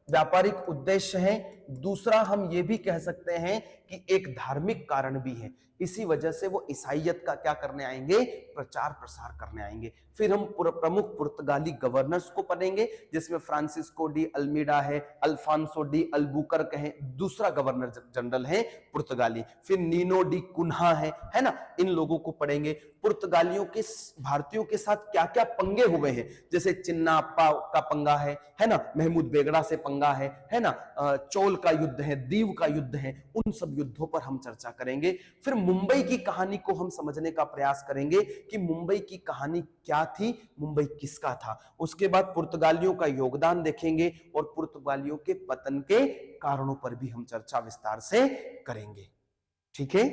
व्यापारिक उद्देश्य है। दूसरा हम ये भी कह सकते हैं कि एक धार्मिक कारण भी है। इसी वजह से वो ईसाइयत का क्या करने आएंगे, प्रचार प्रसार करने आएंगे। फिर हम प्रमुख पुर्तगाली गवर्नर्स को पढ़ेंगे, जिसमें फ्रांसिस्को डी अल्मीडा है, अल्फांसो डी अल्बुकर्क है, दूसरा गवर्नर जनरल है पुर्तगाली। फिर नीनो डी कुन्हा है ना, इन लोगों को पढ़ेंगे। पुर्तगालियों के भारतीयों के साथ क्या क्या पंगे हुए हैं, जैसे चिन्नाप्पा का पंगा है ना, महमूद बेगड़ा से पंगा है ना, चोल का युद्ध है, दीव का युद्ध है, उन सब युद्धों पर हम चर्चा करेंगे। फिर मुंबई की कहानी को हम समझने का प्रयास करेंगे कि मुंबई की कहानी क्या थी, मुंबई किसका था। उसके बाद पुर्तगालियों का योगदान देखेंगे और पुर्तगालियों के पतन के कारणों पर भी हम चर्चा विस्तार से करेंगे। ठीक है।